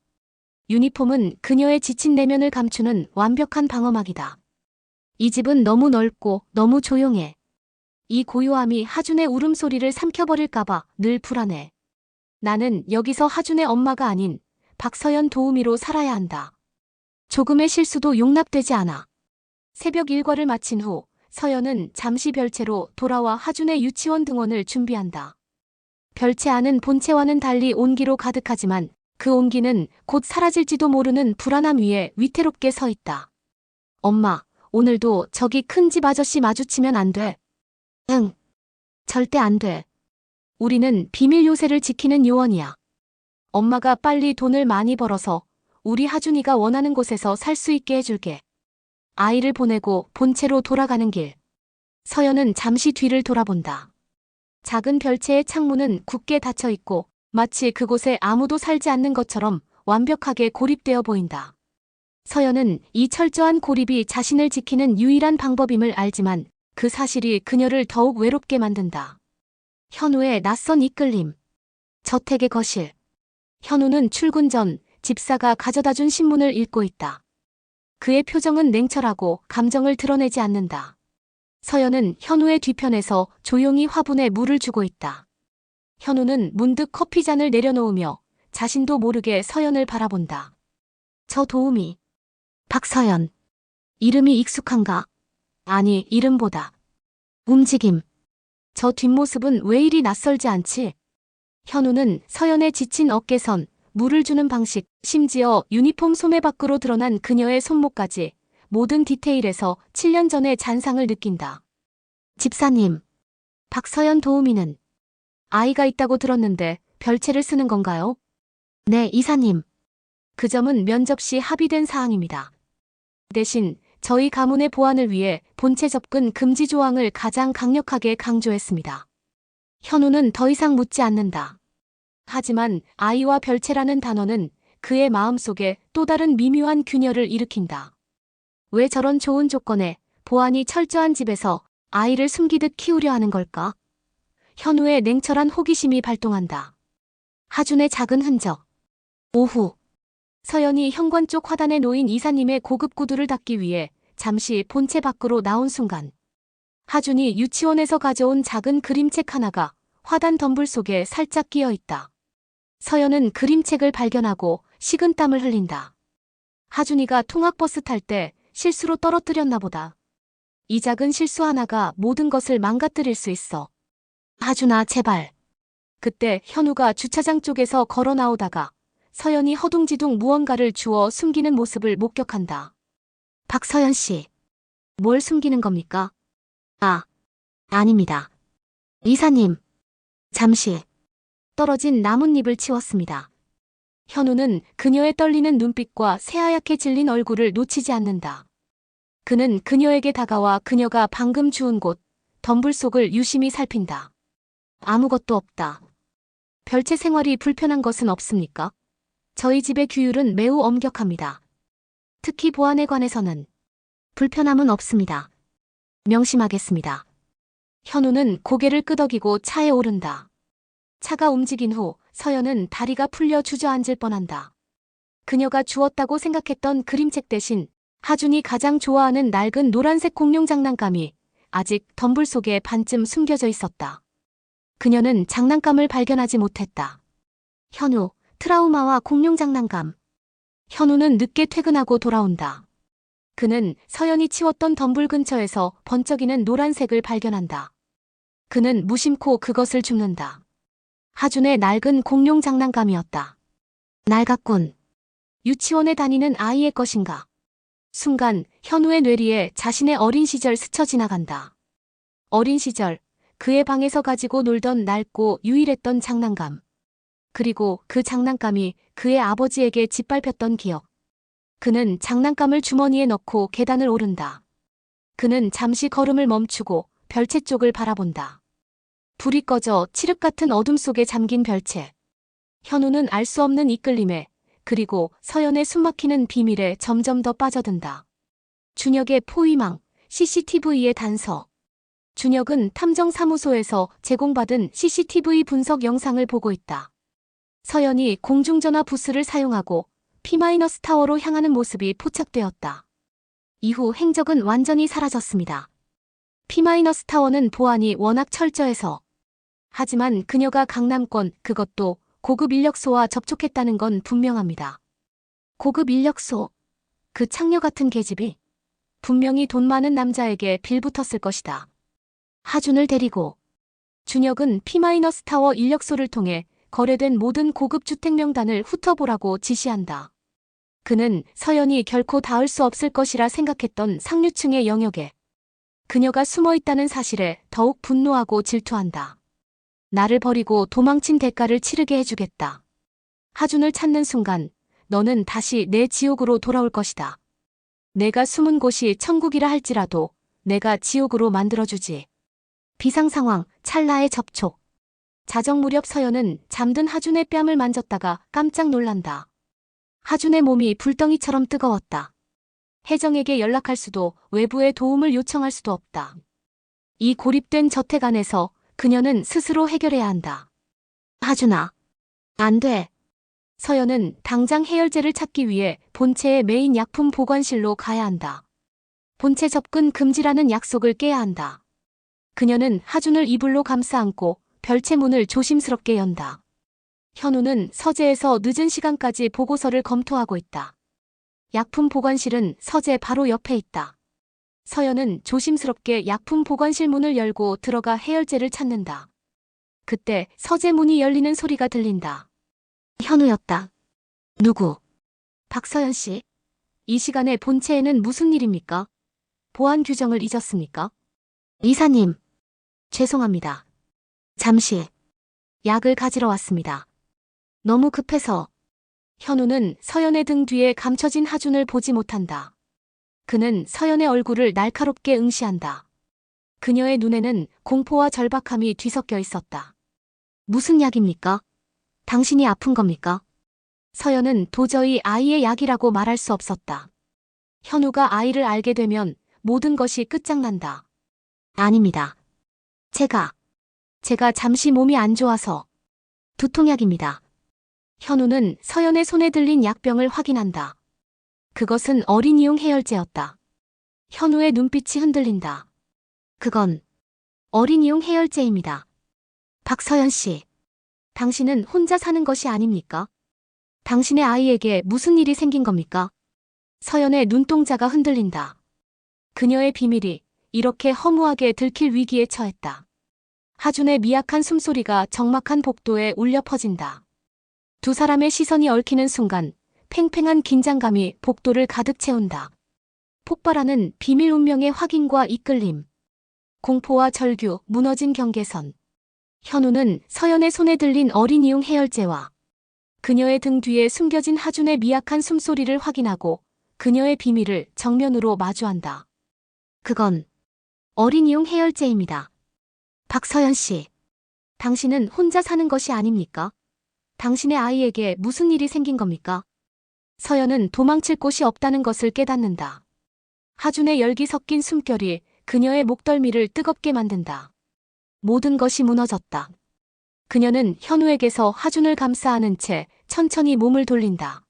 유니폼은 그녀의 지친 내면을 감추는 완벽한 방어막이다. 이 집은 너무 넓고 너무 조용해. 이 고요함이 하준의 울음소리를 삼켜버릴까봐 늘 불안해. 나는 여기서 하준의 엄마가 아닌 박서연 도우미로 살아야 한다. 조금의 실수도 용납되지 않아. 새벽 일과를 마친 후 서연은 잠시 별채로 돌아와 하준의 유치원 등원을 준비한다. 별채 안은 본체와는 달리 온기로 가득하지만 그 온기는 곧 사라질지도 모르는 불안함 위에 위태롭게 서 있다. 엄마, 오늘도 저기 큰 집 아저씨 마주치면 안 돼. 응. 절대 안 돼. 우리는 비밀 요새를 지키는 요원이야. 엄마가 빨리 돈을 많이 벌어서 우리 하준이가 원하는 곳에서 살 수 있게 해줄게. 아이를 보내고 본체로 돌아가는 길. 서연은 잠시 뒤를 돌아본다. 작은 별채의 창문은 굳게 닫혀 있고 마치 그곳에 아무도 살지 않는 것처럼 완벽하게 고립되어 보인다. 서연은 이 철저한 고립이 자신을 지키는 유일한 방법임을 알지만 그 사실이 그녀를 더욱 외롭게 만든다. 현우의 낯선 이끌림. 저택의 거실. 현우는 출근 전 집사가 가져다준 신문을 읽고 있다. 그의 표정은 냉철하고 감정을 드러내지 않는다. 서연은 현우의 뒤편에서 조용히 화분에 물을 주고 있다. 현우는 문득 커피잔을 내려놓으며 자신도 모르게 서연을 바라본다. 저 도우미. 박서연. 이름이 익숙한가? 아니, 이름보다 움직임. 저 뒷모습은 왜 이리 낯설지 않지? 현우는 서연의 지친 어깨선, 물을 주는 방식, 심지어 유니폼 소매 밖으로 드러난 그녀의 손목까지 모든 디테일에서 7년 전의 잔상을 느낀다. 집사님. 박서연 도우미는 아이가 있다고 들었는데 별채를 쓰는 건가요? 네, 이사님. 그 점은 면접 시 합의된 사항입니다. 대신 저희 가문의 보안을 위해 본체 접근 금지 조항을 가장 강력하게 강조했습니다. 현우는 더 이상 묻지 않는다. 하지만 아이와 별채라는 단어는 그의 마음속에 또 다른 미묘한 균열을 일으킨다. 왜 저런 좋은 조건에 보안이 철저한 집에서 아이를 숨기듯 키우려 하는 걸까? 현우의 냉철한 호기심이 발동한다. 하준의 작은 흔적. 오후. 서연이 현관 쪽 화단에 놓인 이사님의 고급 구두를 닦기 위해 잠시 본체 밖으로 나온 순간 하준이 유치원에서 가져온 작은 그림책 하나가 화단 덤불 속에 살짝 끼어 있다. 서연은 그림책을 발견하고 식은땀을 흘린다. 하준이가 통학버스 탈 때 실수로 떨어뜨렸나 보다. 이 작은 실수 하나가 모든 것을 망가뜨릴 수 있어. 하준아, 제발. 그때 현우가 주차장 쪽에서 걸어 나오다가 서연이 허둥지둥 무언가를 주워 숨기는 모습을 목격한다. 박서연 씨. 뭘 숨기는 겁니까? 아닙니다. 이사님. 잠시. 떨어진 나뭇잎을 치웠습니다. 현우는 그녀의 떨리는 눈빛과 새하얗게 질린 얼굴을 놓치지 않는다. 그는 그녀에게 다가와 그녀가 방금 주운 곳, 덤불 속을 유심히 살핀다. 아무것도 없다. 별채 생활이 불편한 것은 없습니까? 저희 집의 규율은 매우 엄격합니다. 특히 보안에 관해서는 불편함은 없습니다. 명심하겠습니다. 현우는 고개를 끄덕이고 차에 오른다. 차가 움직인 후 서연은 다리가 풀려 주저앉을 뻔한다. 그녀가 주었다고 생각했던 그림책 대신 하준이 가장 좋아하는 낡은 노란색 공룡 장난감이 아직 덤불 속에 반쯤 숨겨져 있었다. 그녀는 장난감을 발견하지 못했다. 현우, 트라우마와 공룡 장난감. 현우는 늦게 퇴근하고 돌아온다. 그는 서연이 치웠던 덤불 근처에서 번쩍이는 노란색을 발견한다. 그는 무심코 그것을 줍는다. 하준의 낡은 공룡 장난감이었다. 낡았군. 유치원에 다니는 아이의 것인가? 순간 현우의 뇌리에 자신의 어린 시절 스쳐 지나간다. 어린 시절, 그의 방에서 가지고 놀던 낡고 유일했던 장난감. 그리고 그 장난감이 그의 아버지에게 짓밟혔던 기억. 그는 장난감을 주머니에 넣고 계단을 오른다. 그는 잠시 걸음을 멈추고 별채 쪽을 바라본다. 불이 꺼져 칠흑 같은 어둠 속에 잠긴 별채. 현우는 알 수 없는 이끌림에 그리고 서연의 숨막히는 비밀에 점점 더 빠져든다. 준혁의 포위망, CCTV의 단서. 준혁은 탐정사무소에서 제공받은 CCTV 분석 영상을 보고 있다. 서연이 공중전화 부스를 사용하고 P-타워로 향하는 모습이 포착되었다. 이후 행적은 완전히 사라졌습니다. P-타워는 보안이 워낙 철저해서. 하지만 그녀가 강남권, 그것도 고급 인력소와 접촉했다는 건 분명합니다. 고급 인력소. 그 창녀 같은 계집이 분명히 돈 많은 남자에게 빌붙었을 것이다. 하준을 데리고 준혁은 P-타워 인력소를 통해 거래된 모든 고급 주택 명단을 훑어보라고 지시한다. 그는 서연이 결코 닿을 수 없을 것이라 생각했던 상류층의 영역에 그녀가 숨어있다는 사실에 더욱 분노하고 질투한다. 나를 버리고 도망친 대가를 치르게 해주겠다. 하준을 찾는 순간 너는 다시 내 지옥으로 돌아올 것이다. 내가 숨은 곳이 천국이라 할지라도 내가 지옥으로 만들어주지. 비상상황, 찰나의 접촉. 자정 무렵 서연은 잠든 하준의 뺨을 만졌다가 깜짝 놀란다. 하준의 몸이 불덩이처럼 뜨거웠다. 혜정에게 연락할 수도 외부의 도움을 요청할 수도 없다. 이 고립된 저택 안에서 그녀는 스스로 해결해야 한다. 하준아. 안 돼. 서연은 당장 해열제를 찾기 위해 본체의 메인 약품 보관실로 가야 한다. 본체 접근 금지라는 약속을 깨야 한다. 그녀는 하준을 이불로 감싸 안고 별채 문을 조심스럽게 연다. 현우는 서재에서 늦은 시간까지 보고서를 검토하고 있다. 약품 보관실은 서재 바로 옆에 있다. 서연은 조심스럽게 약품 보관실 문을 열고 들어가 해열제를 찾는다. 그때 서재 문이 열리는 소리가 들린다. 현우였다. 누구? 박서연 씨. 이 시간에 본체에는 무슨 일입니까? 보안 규정을 잊었습니까? 이사님. 죄송합니다. 잠시 약을 가지러 왔습니다. 너무 급해서. 현우는 서연의 등 뒤에 감춰진 하준을 보지 못한다. 그는 서연의 얼굴을 날카롭게 응시한다. 그녀의 눈에는 공포와 절박함이 뒤섞여 있었다. 무슨 약입니까? 당신이 아픈 겁니까? 서연은 도저히 아이의 약이라고 말할 수 없었다. 현우가 아이를 알게 되면 모든 것이 끝장난다. 아닙니다. 제가 잠시 몸이 안 좋아서. 두통약입니다. 현우는 서연의 손에 들린 약병을 확인한다. 그것은 어린이용 해열제였다. 현우의 눈빛이 흔들린다. 그건 어린이용 해열제입니다. 박서연 씨, 당신은 혼자 사는 것이 아닙니까? 당신의 아이에게 무슨 일이 생긴 겁니까? 서연의 눈동자가 흔들린다. 그녀의 비밀이 이렇게 허무하게 들킬 위기에 처했다. 하준의 미약한 숨소리가 적막한 복도에 울려 퍼진다. 두 사람의 시선이 얽히는 순간 팽팽한 긴장감이 복도를 가득 채운다. 폭발하는 비밀 운명의 확인과 이끌림. 공포와 절규, 무너진 경계선. 현우는 서연의 손에 들린 어린이용 해열제와 그녀의 등 뒤에 숨겨진 하준의 미약한 숨소리를 확인하고 그녀의 비밀을 정면으로 마주한다. 그건 어린이용 해열제입니다. 박서연 씨, 당신은 혼자 사는 것이 아닙니까? 당신의 아이에게 무슨 일이 생긴 겁니까? 서연은 도망칠 곳이 없다는 것을 깨닫는다. 하준의 열기 섞인 숨결이 그녀의 목덜미를 뜨겁게 만든다. 모든 것이 무너졌다. 그녀는 현우에게서 하준을 감싸 안은 채 천천히 몸을 돌린다.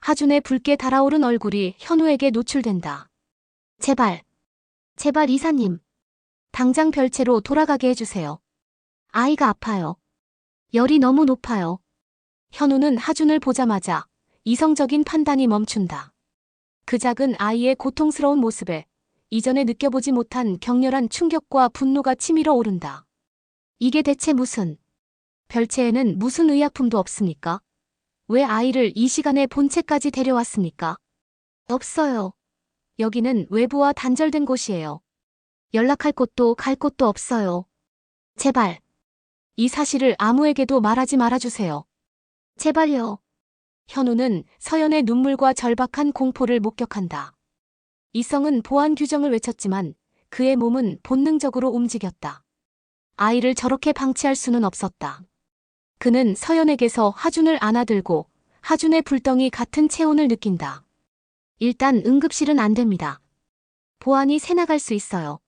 하준의 붉게 달아오른 얼굴이 현우에게 노출된다. 제발 이사님. 당장 별채로 돌아가게 해주세요. 아이가 아파요. 열이 너무 높아요. 현우는 하준을 보자마자 이성적인 판단이 멈춘다. 그 작은 아이의 고통스러운 모습에 이전에 느껴보지 못한 격렬한 충격과 분노가 치밀어 오른다. 이게 대체 무슨... 별채에는 무슨 의약품도 없습니까? 왜 아이를 이 시간에 본체까지 데려왔습니까? 없어요. 여기는 외부와 단절된 곳이에요. 연락할 곳도 갈 곳도 없어요. 제발. 이 사실을 아무에게도 말하지 말아주세요. 제발요. 현우는 서연의 눈물과 절박한 공포를 목격한다. 이성은 보안 규정을 외쳤지만 그의 몸은 본능적으로 움직였다. 아이를 저렇게 방치할 수는 없었다. 그는 서연에게서 하준을 안아들고 하준의 불덩이 같은 체온을 느낀다. 일단 응급실은 안 됩니다. 보안이 새나갈 수 있어요.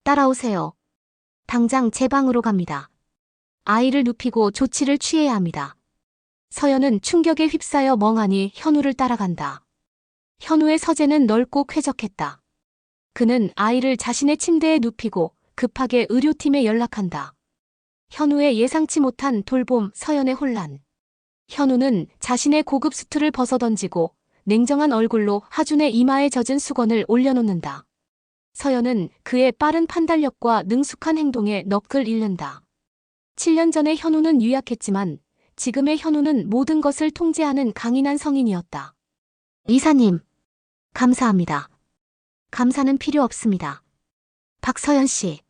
따라오세요. 당장 제 방으로 갑니다. 아이를 눕히고 조치를 취해야 합니다. 서연은 충격에 휩싸여 멍하니 현우를 따라간다. 현우의 서재는 넓고 쾌적했다. 그는 아이를 자신의 침대에 눕히고 급하게 의료팀에 연락한다. 현우의 예상치 못한 돌봄, 서연의 혼란. 현우는 자신의 고급 수트를 벗어던지고 냉정한 얼굴로 하준의 이마에 젖은 수건을 올려놓는다. 서연은 그의 빠른 판단력과 능숙한 행동에 넋을 잃는다. 7년 전의 현우는 유약했지만 지금의 현우는 모든 것을 통제하는 강인한 성인이었다. 이사님, 감사합니다. 감사는 필요 없습니다. 박서연 씨,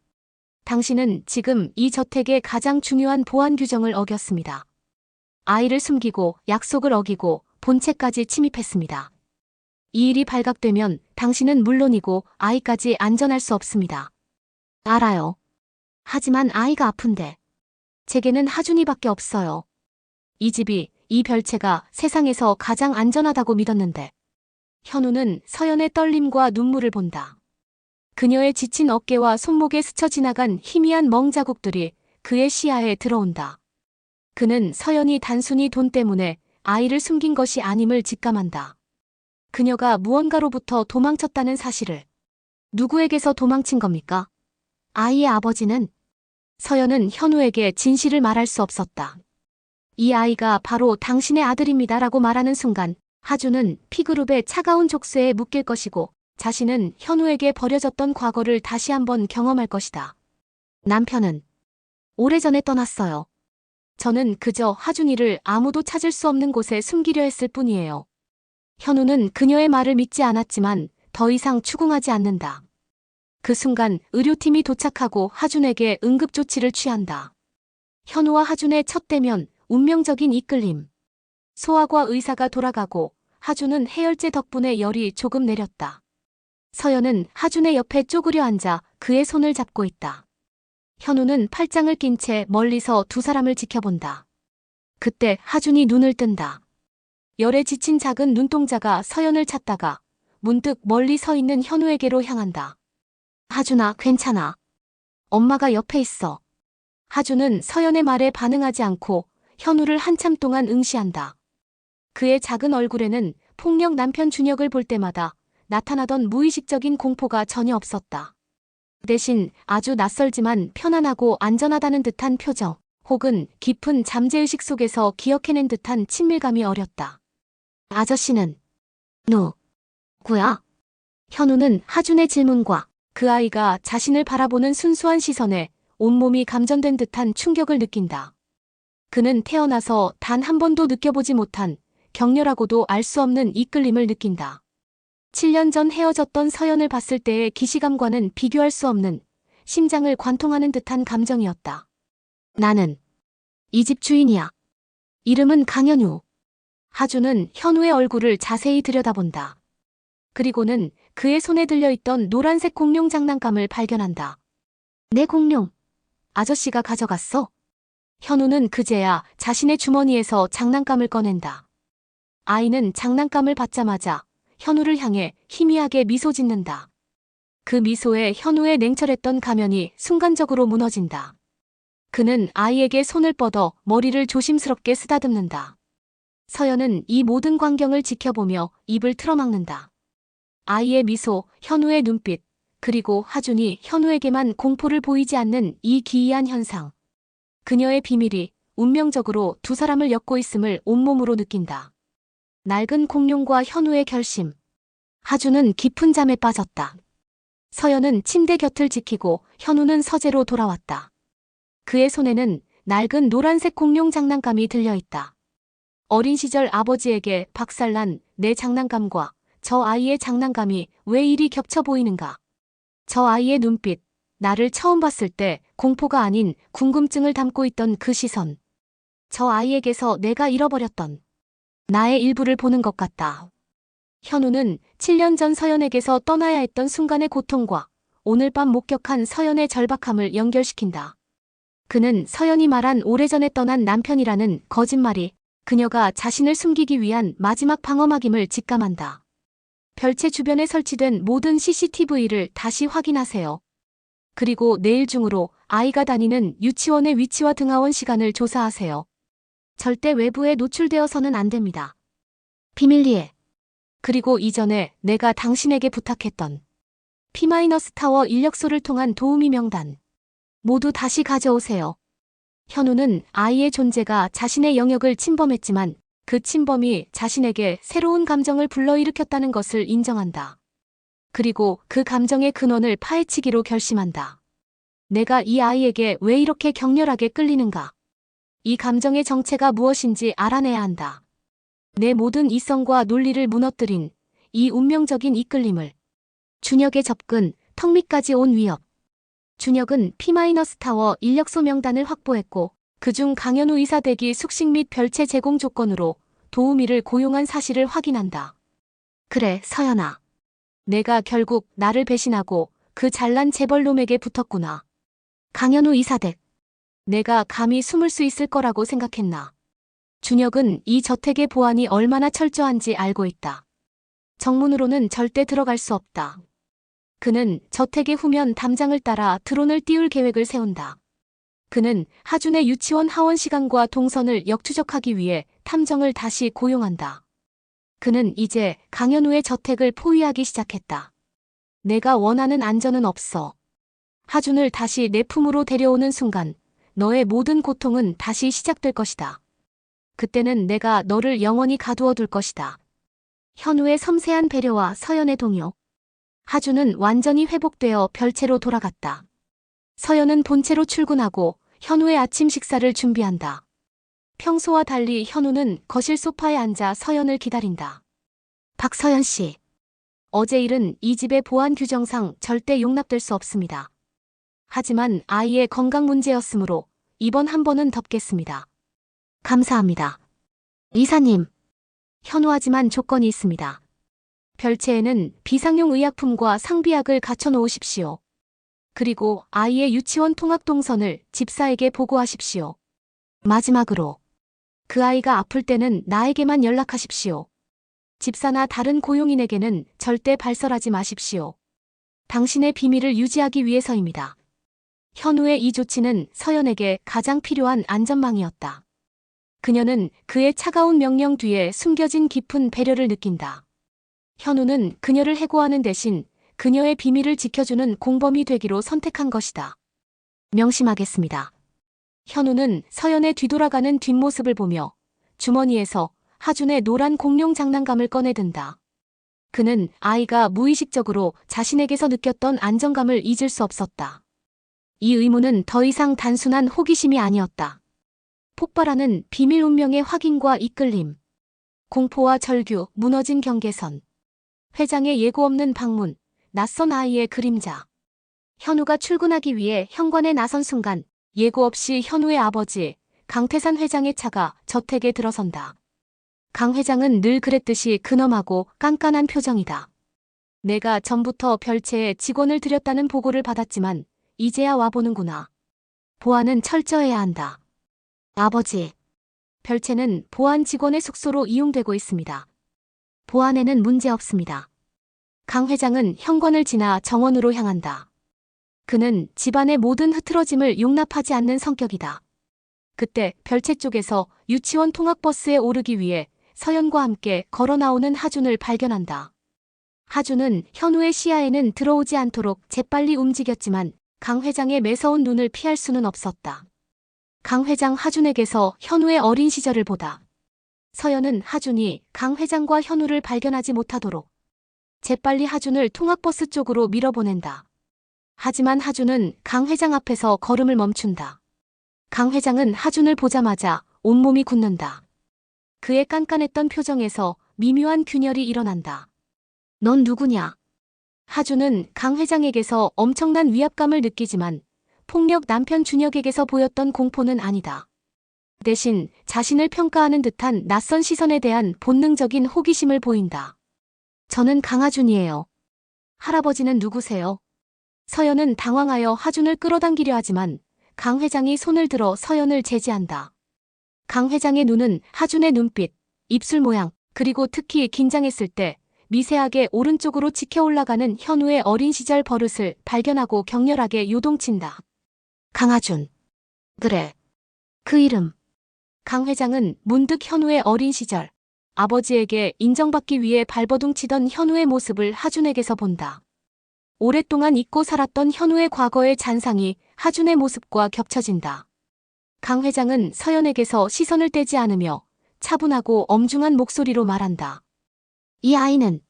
당신은 지금 이 저택의 가장 중요한 보안 규정을 어겼습니다. 아이를 숨기고 약속을 어기고 본체까지 침입했습니다. 이 일이 발각되면 당신은 물론이고 아이까지 안전할 수 없습니다. 알아요. 하지만 아이가 아픈데 제게는 하준이밖에 없어요. 이 집이, 이 별채가 세상에서 가장 안전하다고 믿었는데. 현우는 서연의 떨림과 눈물을 본다. 그녀의 지친 어깨와 손목에 스쳐 지나간 희미한 멍 자국들이 그의 시야에 들어온다. 그는 서연이 단순히 돈 때문에 아이를 숨긴 것이 아님을 직감한다. 그녀가 무언가로부터 도망쳤다는 사실을. 누구에게서 도망친 겁니까? 아이의 아버지는? 서연은 현우에게 진실을 말할 수 없었다. 이 아이가 바로 당신의 아들입니다라고 말하는 순간 하주는 P그룹의 차가운 족쇄에 묶일 것이고 자신은 현우에게 버려졌던 과거를 다시 한번 경험할 것이다. 남편은 오래전에 떠났어요. 저는 그저 하준이를 아무도 찾을 수 없는 곳에 숨기려 했을 뿐이에요. 현우는 그녀의 말을 믿지 않았지만 더 이상 추궁하지 않는다. 그 순간 의료팀이 도착하고 하준에게 응급조치를 취한다. 현우와 하준의 첫 대면, 운명적인 이끌림. 소아과 의사가 돌아가고 하준은 해열제 덕분에 열이 조금 내렸다. 서연은 하준의 옆에 쪼그려 앉아 그의 손을 잡고 있다. 현우는 팔짱을 낀 채 멀리서 두 사람을 지켜본다. 그때 하준이 눈을 뜬다. 열에 지친 작은 눈동자가 서연을 찾다가 문득 멀리 서 있는 현우에게로 향한다. 하준아, 괜찮아. 엄마가 옆에 있어. 하준은 서연의 말에 반응하지 않고 현우를 한참 동안 응시한다. 그의 작은 얼굴에는 폭력 남편 준혁을 볼 때마다 나타나던 무의식적인 공포가 전혀 없었다. 대신 아주 낯설지만 편안하고 안전하다는 듯한 표정, 혹은 깊은 잠재의식 속에서 기억해낸 듯한 친밀감이 어렸다. 아저씨는 누구야? 현우는 하준의 질문과 그 아이가 자신을 바라보는 순수한 시선에 온몸이 감전된 듯한 충격을 느낀다. 그는 태어나서 단 한 번도 느껴보지 못한 격렬하고도 알 수 없는 이끌림을 느낀다. 7년 전 헤어졌던 서연을 봤을 때의 기시감과는 비교할 수 없는 심장을 관통하는 듯한 감정이었다. 나는 이 집 주인이야. 이름은 강현우. 하준은 현우의 얼굴을 자세히 들여다본다. 그리고는 그의 손에 들려있던 노란색 공룡 장난감을 발견한다. 내 공룡. 아저씨가 가져갔어? 현우는 그제야 자신의 주머니에서 장난감을 꺼낸다. 아이는 장난감을 받자마자 현우를 향해 희미하게 미소 짓는다. 그 미소에 현우의 냉철했던 가면이 순간적으로 무너진다. 그는 아이에게 손을 뻗어 머리를 조심스럽게 쓰다듬는다. 서연은 이 모든 광경을 지켜보며 입을 틀어막는다. 아이의 미소, 현우의 눈빛, 그리고 하준이 현우에게만 공포를 보이지 않는 이 기이한 현상. 그녀의 비밀이 운명적으로 두 사람을 엮고 있음을 온몸으로 느낀다. 낡은 공룡과 현우의 결심. 하준은 깊은 잠에 빠졌다. 서연은 침대 곁을 지키고 현우는 서재로 돌아왔다. 그의 손에는 낡은 노란색 공룡 장난감이 들려있다. 어린 시절 아버지에게 박살난 내 장난감과 저 아이의 장난감이 왜 이리 겹쳐 보이는가? 저 아이의 눈빛, 나를 처음 봤을 때 공포가 아닌 궁금증을 담고 있던 그 시선. 저 아이에게서 내가 잃어버렸던 나의 일부를 보는 것 같다. 현우는 7년 전 서연에게서 떠나야 했던 순간의 고통과 오늘 밤 목격한 서연의 절박함을 연결시킨다. 그는 서연이 말한 오래전에 떠난 남편이라는 거짓말이 그녀가 자신을 숨기기 위한 마지막 방어막임을 직감한다. 별채 주변에 설치된 모든 CCTV를 다시 확인하세요. 그리고 내일 중으로 아이가 다니는 유치원의 위치와 등하원 시간을 조사하세요. 절대 외부에 노출되어서는 안 됩니다. 비밀리에. 그리고 이전에 내가 당신에게 부탁했던 P-타워 인력소를 통한 도우미 명단. 모두 다시 가져오세요. 현우는 아이의 존재가 자신의 영역을 침범했지만 그 침범이 자신에게 새로운 감정을 불러일으켰다는 것을 인정한다. 그리고 그 감정의 근원을 파헤치기로 결심한다. 내가 이 아이에게 왜 이렇게 격렬하게 끌리는가? 이 감정의 정체가 무엇인지 알아내야 한다. 내 모든 이성과 논리를 무너뜨린 이 운명적인 이끌림을. 준혁의 접근, 턱 밑까지 온 위협. 준혁은 P-타워 인력소 명단을 확보했고 그중 강현우 이사 대기 숙식 및 별채 제공 조건으로 도우미를 고용한 사실을 확인한다. 그래, 서연아. 내가 결국 나를 배신하고 그 잘난 재벌놈에게 붙었구나. 강현우 이사댁. 내가 감히 숨을 수 있을 거라고 생각했나. 준혁은 이 저택의 보안이 얼마나 철저한지 알고 있다. 정문으로는 절대 들어갈 수 없다. 그는 저택의 후면 담장을 따라 드론을 띄울 계획을 세운다. 그는 하준의 유치원 하원 시간과 동선을 역추적하기 위해 탐정을 다시 고용한다. 그는 이제 강현우의 저택을 포위하기 시작했다. 내가 원하는 안전은 없어. 하준을 다시 내 품으로 데려오는 순간 너의 모든 고통은 다시 시작될 것이다. 그때는 내가 너를 영원히 가두어 둘 것이다. 현우의 섬세한 배려와 서연의 동요. 하준은 완전히 회복되어 별채로 돌아갔다. 서연은 본체로 출근하고 현우의 아침 식사를 준비한다. 평소와 달리 현우는 거실 소파에 앉아 서연을 기다린다. 박서연 씨. 어제 일은 이 집의 보안 규정상 절대 용납될 수 없습니다. 하지만 아이의 건강 문제였으므로 이번 한 번은 덮겠습니다. 감사합니다. 이사님. 현우하지만 조건이 있습니다. 별채에는 비상용 의약품과 상비약을 갖춰 놓으십시오. 그리고 아이의 유치원 통학 동선을 집사에게 보고하십시오. 마지막으로 그 아이가 아플 때는 나에게만 연락하십시오. 집사나 다른 고용인에게는 절대 발설하지 마십시오. 당신의 비밀을 유지하기 위해서입니다. 현우의 이 조치는 서연에게 가장 필요한 안전망이었다. 그녀는 그의 차가운 명령 뒤에 숨겨진 깊은 배려를 느낀다. 현우는 그녀를 해고하는 대신 그녀의 비밀을 지켜주는 공범이 되기로 선택한 것이다. 명심하겠습니다. 현우는 서연의 뒤돌아가는 뒷모습을 보며 주머니에서 하준의 노란 공룡 장난감을 꺼내든다. 그는 아이가 무의식적으로 자신에게서 느꼈던 안정감을 잊을 수 없었다. 이 의무는 더 이상 단순한 호기심이 아니었다. 폭발하는 비밀 운명의 확인과 이끌림. 공포와 절규, 무너진 경계선. 회장의 예고 없는 방문, 낯선 아이의 그림자. 현우가 출근하기 위해 현관에 나선 순간 예고 없이 현우의 아버지 강태산 회장의 차가 저택에 들어선다. 강 회장은 늘 그랬듯이 근엄하고 깐깐한 표정이다. 내가 전부터 별채에 직원을 들였다는 보고를 받았지만 이제야 와보는구나. 보안은 철저해야 한다. 아버지. 별채는 보안 직원의 숙소로 이용되고 있습니다. 보안에는 문제 없습니다. 강 회장은 현관을 지나 정원으로 향한다. 그는 집안의 모든 흐트러짐을 용납하지 않는 성격이다. 그때 별채 쪽에서 유치원 통학버스에 오르기 위해 서연과 함께 걸어 나오는 하준을 발견한다. 하준은 현우의 시야에는 들어오지 않도록 재빨리 움직였지만 강 회장의 매서운 눈을 피할 수는 없었다. 강 회장 하준에게서 현우의 어린 시절을 보다. 서연은 하준이 강 회장과 현우를 발견하지 못하도록 재빨리 하준을 통학버스 쪽으로 밀어보낸다. 하지만 하준은 강 회장 앞에서 걸음을 멈춘다. 강 회장은 하준을 보자마자 온몸이 굳는다. 그의 깐깐했던 표정에서 미묘한 균열이 일어난다. 넌 누구냐? 하준은 강 회장에게서 엄청난 위압감을 느끼지만 폭력 남편 준혁에게서 보였던 공포는 아니다. 대신 자신을 평가하는 듯한 낯선 시선에 대한 본능적인 호기심을 보인다. 저는 강하준이에요. 할아버지는 누구세요? 서연은 당황하여 하준을 끌어당기려 하지만 강 회장이 손을 들어 서연을 제지한다. 강 회장의 눈은 하준의 눈빛, 입술 모양, 그리고 특히 긴장했을 때 미세하게 오른쪽으로 치켜 올라가는 현우의 어린 시절 버릇을 발견하고 격렬하게 요동친다. 강하준. 그래. 그 이름. 강 회장은 문득 현우의 어린 시절, 아버지에게 인정받기 위해 발버둥 치던 현우의 모습을 하준에게서 본다. 오랫동안 잊고 살았던 현우의 과거의 잔상이 하준의 모습과 겹쳐진다. 강 회장은 서연에게서 시선을 떼지 않으며 차분하고 엄중한 목소리로 말한다. 이 아이는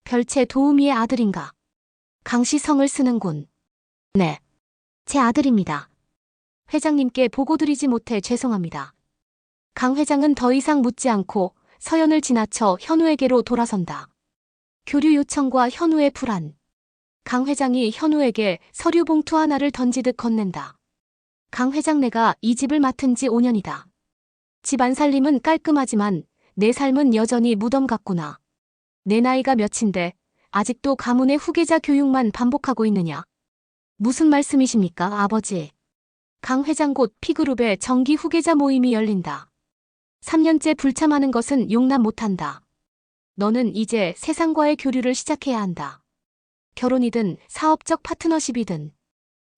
별채 도우미의 아들인가? 강씨 성을 쓰는군. 네. 제 아들입니다. 회장님께 보고드리지 못해 죄송합니다. 강 회장은 더 이상 묻지 않고 서연을 지나쳐 현우에게로 돌아선다. 교류 요청과 현우의 불안. 강 회장이 현우에게 서류 봉투 하나를 던지듯 건넨다. 강 회장 내가 이 집을 맡은 지 5년이다. 집 안살림은 깔끔하지만 내 삶은 여전히 무덤 같구나. 내 나이가 몇인데 아직도 가문의 후계자 교육만 반복하고 있느냐. 무슨 말씀이십니까, 아버지? 강 회장 곧 P그룹의 정기 후계자 모임이 열린다. 3년째 불참하는 것은 용납 못한다. 너는 이제 세상과의 교류를 시작해야 한다. 결혼이든 사업적 파트너십이든.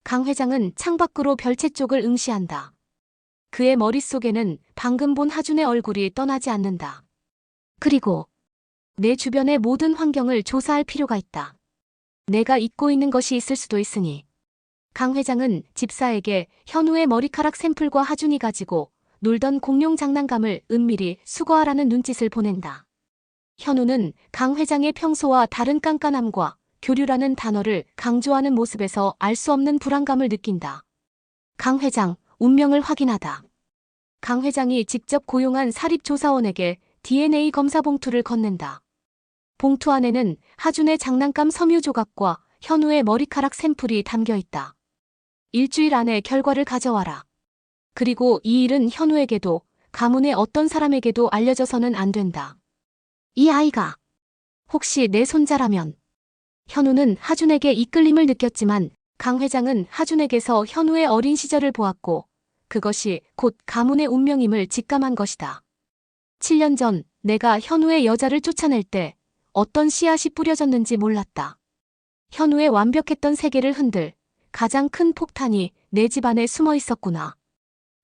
강 회장은 창밖으로 별채 쪽을 응시한다. 그의 머릿속에는 방금 본 하준의 얼굴이 떠나지 않는다. 그리고 내 주변의 모든 환경을 조사할 필요가 있다. 내가 잊고 있는 것이 있을 수도 있으니. 강 회장은 집사에게 현우의 머리카락 샘플과 하준이 가지고 놀던 공룡 장난감을 은밀히 수거하라는 눈짓을 보낸다. 현우는 강 회장의 평소와 다른 깐깐함과 교류라는 단어를 강조하는 모습에서 알 수 없는 불안감을 느낀다. 강 회장, 운명을 확인하다. 강 회장이 직접 고용한 사립조사원에게 DNA 검사 봉투를 건넨다. 봉투 안에는 하준의 장난감 섬유 조각과 현우의 머리카락 샘플이 담겨 있다. 일주일 안에 결과를 가져와라. 그리고 이 일은 현우에게도 가문의 어떤 사람에게도 알려져서는 안 된다. 이 아이가 혹시 내 손자라면. 현우는 하준에게 이끌림을 느꼈지만 강 회장은 하준에게서 현우의 어린 시절을 보았고 그것이 곧 가문의 운명임을 직감한 것이다. 7년 전 내가 현우의 여자를 쫓아낼 때 어떤 씨앗이 뿌려졌는지 몰랐다. 현우의 완벽했던 세계를 흔들 가장 큰 폭탄이 내 집 안에 숨어 있었구나.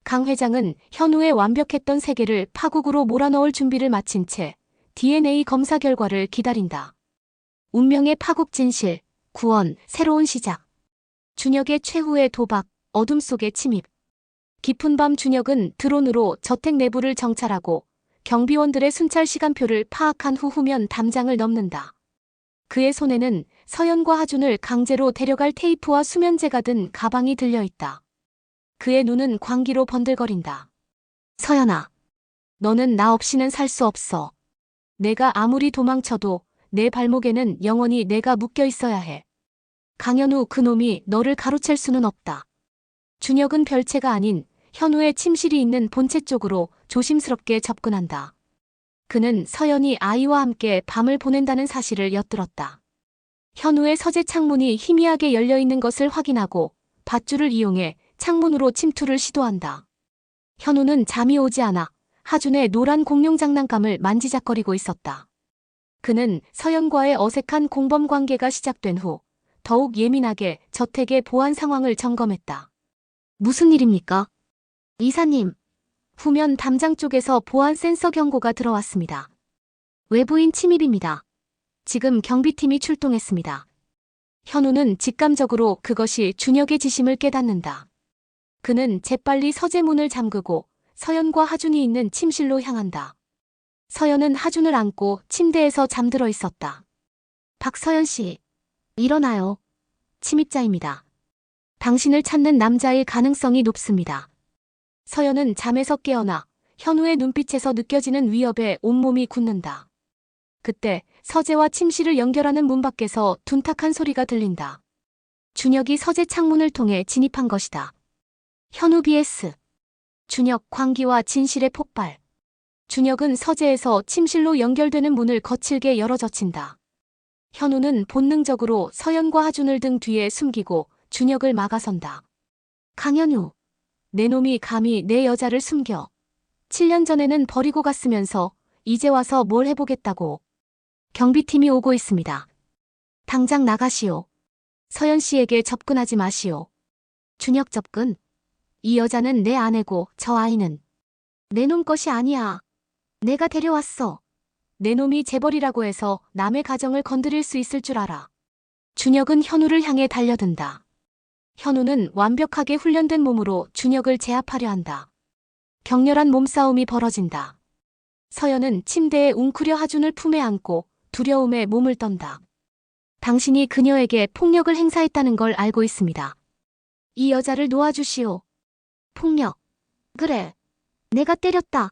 강 회장은 현우의 완벽했던 세계를 파국으로 몰아넣을 준비를 마친 채 DNA 검사 결과를 기다린다. 운명의 파국 진실, 구원, 새로운 시작. 준혁의 최후의 도박, 어둠 속의 침입. 깊은 밤 준혁은 드론으로 저택 내부를 정찰하고 경비원들의 순찰 시간표를 파악한 후 후면 담장을 넘는다. 그의 손에는 서연과 하준을 강제로 데려갈 테이프와 수면제가 든 가방이 들려있다. 그의 눈은 광기로 번들거린다. 서연아, 너는 나 없이는 살 수 없어. 내가 아무리 도망쳐도 내 발목에는 영원히 내가 묶여 있어야 해. 강현우 그놈이 너를 가로챌 수는 없다. 준혁은 별채가 아닌 현우의 침실이 있는 본체 쪽으로 조심스럽게 접근한다. 그는 서연이 아이와 함께 밤을 보낸다는 사실을 엿들었다. 현우의 서재 창문이 희미하게 열려있는 것을 확인하고 밧줄을 이용해 창문으로 침투를 시도한다. 현우는 잠이 오지 않아 하준의 노란 공룡 장난감을 만지작거리고 있었다. 그는 서연과의 어색한 공범 관계가 시작된 후 더욱 예민하게 저택의 보안 상황을 점검했다. 무슨 일입니까? 이사님, 후면 담장 쪽에서 보안 센서 경고가 들어왔습니다. 외부인 침입입니다. 지금 경비팀이 출동했습니다. 현우는 직감적으로 그것이 준혁의 지심을 깨닫는다. 그는 재빨리 서재 문을 잠그고 서연과 하준이 있는 침실로 향한다. 서연은 하준을 안고 침대에서 잠들어 있었다. 박서연 씨, 일어나요. 침입자입니다. 당신을 찾는 남자일 가능성이 높습니다. 서연은 잠에서 깨어나 현우의 눈빛에서 느껴지는 위협에 온몸이 굳는다. 그때 서재와 침실을 연결하는 문 밖에서 둔탁한 소리가 들린다. 준혁이 서재 창문을 통해 진입한 것이다. 현우 vs 준혁 광기와 진실의 폭발. 준혁은 서재에서 침실로 연결되는 문을 거칠게 열어젖힌다. 현우는 본능적으로 서연과 하준을 등 뒤에 숨기고 준혁을 막아선다. 강현우, 내 놈이 감히 내 여자를 숨겨. 7년 전에는 버리고 갔으면서 이제 와서 뭘 해보겠다고. 경비팀이 오고 있습니다. 당장 나가시오. 서연 씨에게 접근하지 마시오. 준혁 접근? 이 여자는 내 아내고 저 아이는 내 놈 것이 아니야. 내가 데려왔어. 내 놈이 재벌이라고 해서 남의 가정을 건드릴 수 있을 줄 알아. 준혁은 현우를 향해 달려든다. 현우는 완벽하게 훈련된 몸으로 준혁을 제압하려 한다. 격렬한 몸싸움이 벌어진다. 서연은 침대에 웅크려 하준을 품에 안고 두려움에 몸을 떤다. 당신이 그녀에게 폭력을 행사했다는 걸 알고 있습니다. 이 여자를 놓아주시오. 폭력. 그래. 내가 때렸다.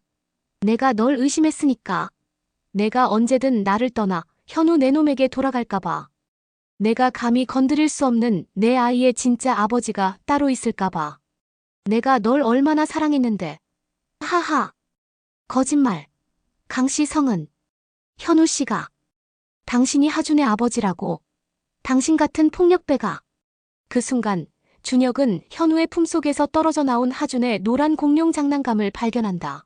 내가 널 의심했으니까. 내가 언제든 나를 떠나 현우 내 놈에게 돌아갈까봐. 내가 감히 건드릴 수 없는 내 아이의 진짜 아버지가 따로 있을까봐. 내가 널 얼마나 사랑했는데. 하하. 거짓말. 강씨 성은. 현우 씨가. 당신이 하준의 아버지라고. 당신 같은 폭력배가. 그 순간 준혁은 현우의 품속에서 떨어져 나온 하준의 노란 공룡 장난감을 발견한다.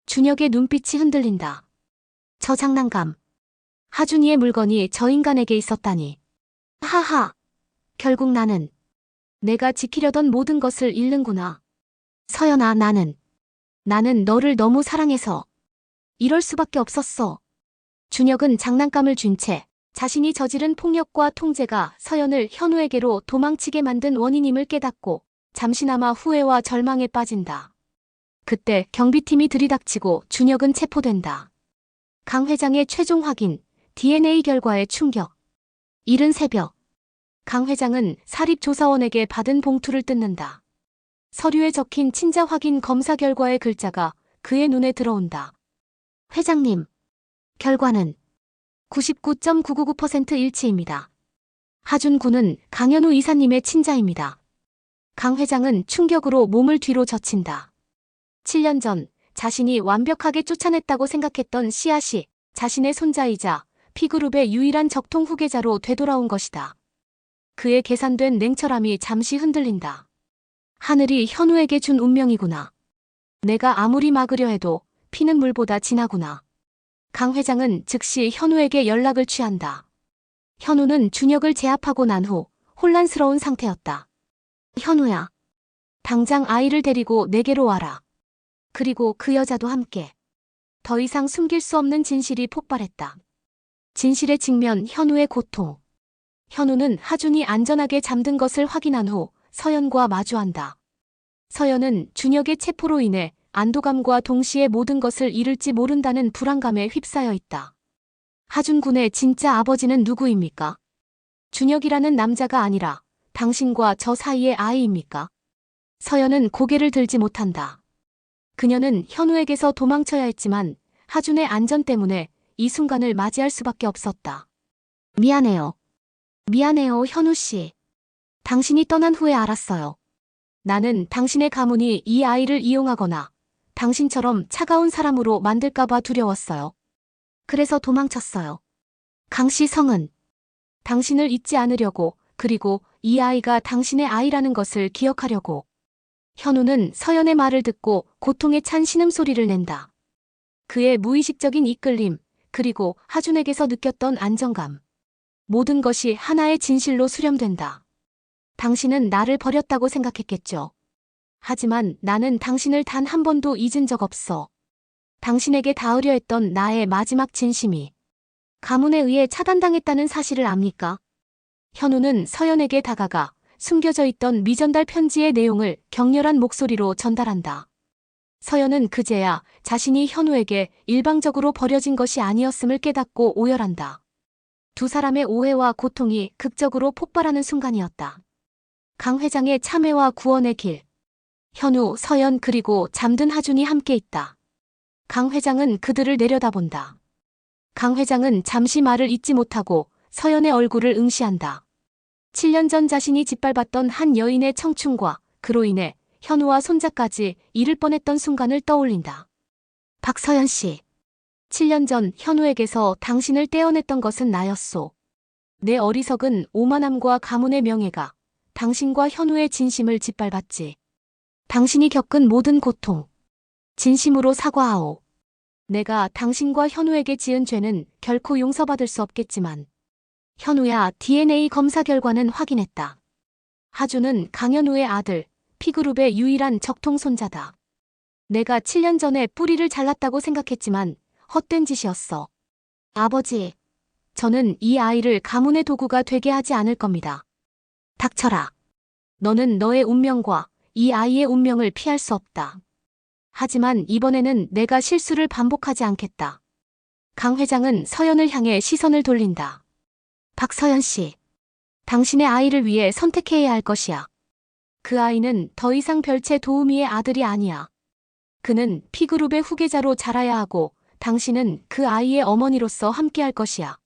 준혁의 눈빛이 흔들린다. 저 장난감. 하준이의 물건이 저 인간에게 있었다니. 하하. 결국 나는 내가 지키려던 모든 것을 잃는구나. 서연아, 나는 너를 너무 사랑해서 이럴 수밖에 없었어. 준혁은 장난감을 준 채 자신이 저지른 폭력과 통제가 서연을 현우에게로 도망치게 만든 원인임을 깨닫고 잠시나마 후회와 절망에 빠진다. 그때 경비팀이 들이닥치고 준혁은 체포된다. 강 회장의 최종 확인, DNA 결과에 충격. 이른 새벽, 강 회장은 사립조사원에게 받은 봉투를 뜯는다. 서류에 적힌 친자 확인 검사 결과의 글자가 그의 눈에 들어온다. 회장님, 결과는 99.999% 일치입니다. 하준 군은 강현우 이사님의 친자입니다. 강 회장은 충격으로 몸을 뒤로 젖힌다. 7년 전 자신이 완벽하게 쫓아냈다고 생각했던 씨앗이 자신의 손자이자 P그룹의 유일한 적통 후계자로 되돌아온 것이다. 그의 계산된 냉철함이 잠시 흔들린다. 하늘이 현우에게 준 운명이구나. 내가 아무리 막으려 해도 피는 물보다 진하구나. 강 회장은 즉시 현우에게 연락을 취한다. 현우는 준혁을 제압하고 난 후 혼란스러운 상태였다. 현우야, 당장 아이를 데리고 내게로 와라. 그리고 그 여자도 함께. 더 이상 숨길 수 없는 진실이 폭발했다. 진실에 직면 현우의 고통. 현우는 하준이 안전하게 잠든 것을 확인한 후 서연과 마주한다. 서연은 준혁의 체포로 인해 안도감과 동시에 모든 것을 잃을지 모른다는 불안감에 휩싸여 있다. 하준 군의 진짜 아버지는 누구입니까? 준혁이라는 남자가 아니라 당신과 저 사이의 아이입니까? 서연은 고개를 들지 못한다. 그녀는 현우에게서 도망쳐야 했지만 하준의 안전 때문에 이 순간을 맞이할 수밖에 없었다. 미안해요. 미안해요, 현우 씨. 당신이 떠난 후에 알았어요. 나는 당신의 가문이 이 아이를 이용하거나 당신처럼 차가운 사람으로 만들까봐 두려웠어요. 그래서 도망쳤어요. 강 씨 성은 당신을 잊지 않으려고, 그리고 이 아이가 당신의 아이라는 것을 기억하려고. 현우는 서연의 말을 듣고 고통에 찬 신음소리를 낸다. 그의 무의식적인 이끌림, 그리고 하준에게서 느꼈던 안정감. 모든 것이 하나의 진실로 수렴된다. 당신은 나를 버렸다고 생각했겠죠. 하지만 나는 당신을 단 한 번도 잊은 적 없어. 당신에게 닿으려 했던 나의 마지막 진심이 가문에 의해 차단당했다는 사실을 압니까? 현우는 서연에게 다가가 숨겨져 있던 미전달 편지의 내용을 격렬한 목소리로 전달한다. 서연은 그제야 자신이 현우에게 일방적으로 버려진 것이 아니었음을 깨닫고 오열한다. 두 사람의 오해와 고통이 극적으로 폭발하는 순간이었다. 강 회장의 참회와 구원의 길. 현우, 서연 그리고 잠든 하준이 함께 있다. 강 회장은 그들을 내려다본다. 강 회장은 잠시 말을 잇지 못하고 서연의 얼굴을 응시한다. 7년 전 자신이 짓밟았던 한 여인의 청춘과 그로 인해 현우와 손자까지 잃을 뻔했던 순간을 떠올린다. 박서연 씨. 7년 전 현우에게서 당신을 떼어냈던 것은 나였소. 내 어리석은 오만함과 가문의 명예가 당신과 현우의 진심을 짓밟았지. 당신이 겪은 모든 고통, 진심으로 사과하오. 내가 당신과 현우에게 지은 죄는 결코 용서받을 수 없겠지만. 현우야, DNA 검사 결과는 확인했다. 하준은 강현우의 아들, P그룹의 유일한 적통 손자다. 내가 7년 전에 뿌리를 잘랐다고 생각했지만 헛된 짓이었어. 아버지, 저는 이 아이를 가문의 도구가 되게 하지 않을 겁니다. 닥쳐라. 너는 너의 운명과 이 아이의 운명을 피할 수 없다. 하지만 이번에는 내가 실수를 반복하지 않겠다. 강 회장은 서연을 향해 시선을 돌린다. 박서연 씨, 당신의 아이를 위해 선택해야 할 것이야. 그 아이는 더 이상 별채 도우미의 아들이 아니야. 그는 P그룹의 후계자로 자라야 하고 당신은 그 아이의 어머니로서 함께할 것이야.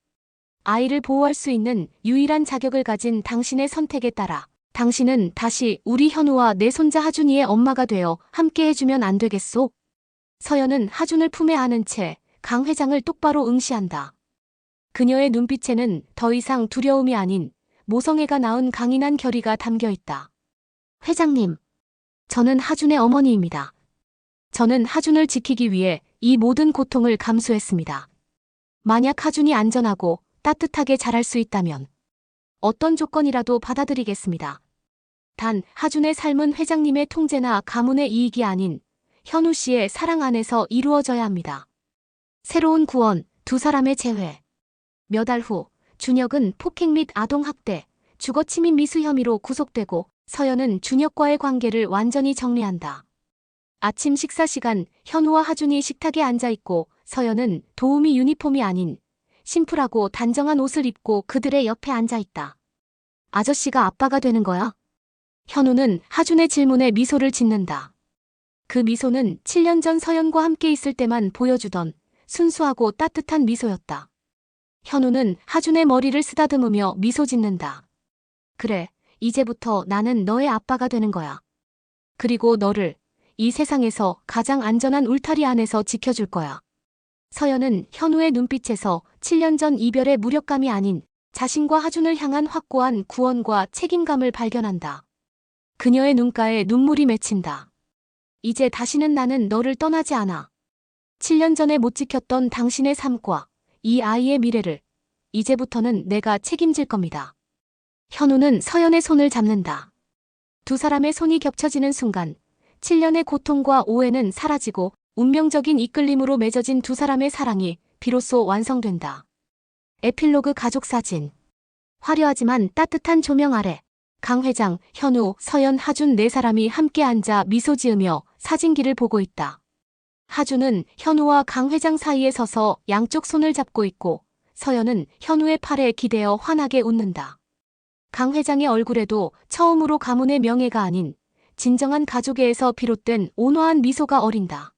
아이를 보호할 수 있는 유일한 자격을 가진 당신의 선택에 따라 당신은 다시 우리 현우와 내 손자 하준이의 엄마가 되어 함께 해주면 안 되겠소? 서연은 하준을 품에 안은 채 강 회장을 똑바로 응시한다. 그녀의 눈빛에는 더 이상 두려움이 아닌 모성애가 낳은 강인한 결의가 담겨 있다. 회장님, 저는 하준의 어머니입니다. 저는 하준을 지키기 위해 이 모든 고통을 감수했습니다. 만약 하준이 안전하고 따뜻하게 자랄 수 있다면 어떤 조건이라도 받아들이겠습니다. 단 하준의 삶은 회장님의 통제나 가문의 이익이 아닌 현우 씨의 사랑 안에서 이루어져야 합니다. 새로운 구원, 두 사람의 재회. 몇 달 후 준혁은 폭행 및 아동학대, 주거침입 미수 혐의로 구속되고 서연은 준혁과의 관계를 완전히 정리한다. 아침 식사 시간 현우와 하준이 식탁에 앉아있고 서연은 도우미 유니폼이 아닌 심플하고 단정한 옷을 입고 그들의 옆에 앉아있다. 아저씨가 아빠가 되는 거야? 현우는 하준의 질문에 미소를 짓는다. 그 미소는 7년 전 서연과 함께 있을 때만 보여주던 순수하고 따뜻한 미소였다. 현우는 하준의 머리를 쓰다듬으며 미소 짓는다. 그래, 이제부터 나는 너의 아빠가 되는 거야. 그리고 너를 이 세상에서 가장 안전한 울타리 안에서 지켜줄 거야. 서연은 현우의 눈빛에서 7년 전 이별의 무력감이 아닌 자신과 하준을 향한 확고한 구원과 책임감을 발견한다. 그녀의 눈가에 눈물이 맺힌다. 이제 다시는 나는 너를 떠나지 않아. 7년 전에 못 지켰던 당신의 삶과 이 아이의 미래를 이제부터는 내가 책임질 겁니다. 현우는 서연의 손을 잡는다. 두 사람의 손이 겹쳐지는 순간 7년의 고통과 오해는 사라지고 운명적인 이끌림으로 맺어진 두 사람의 사랑이 비로소 완성된다. 에필로그 가족사진. 화려하지만 따뜻한 조명 아래 강 회장, 현우, 서연, 하준 네 사람이 함께 앉아 미소 지으며 사진기를 보고 있다. 하준은 현우와 강 회장 사이에 서서 양쪽 손을 잡고 있고 서연은 현우의 팔에 기대어 환하게 웃는다. 강 회장의 얼굴에도 처음으로 가문의 명예가 아닌 진정한 가족애에서 비롯된 온화한 미소가 어린다.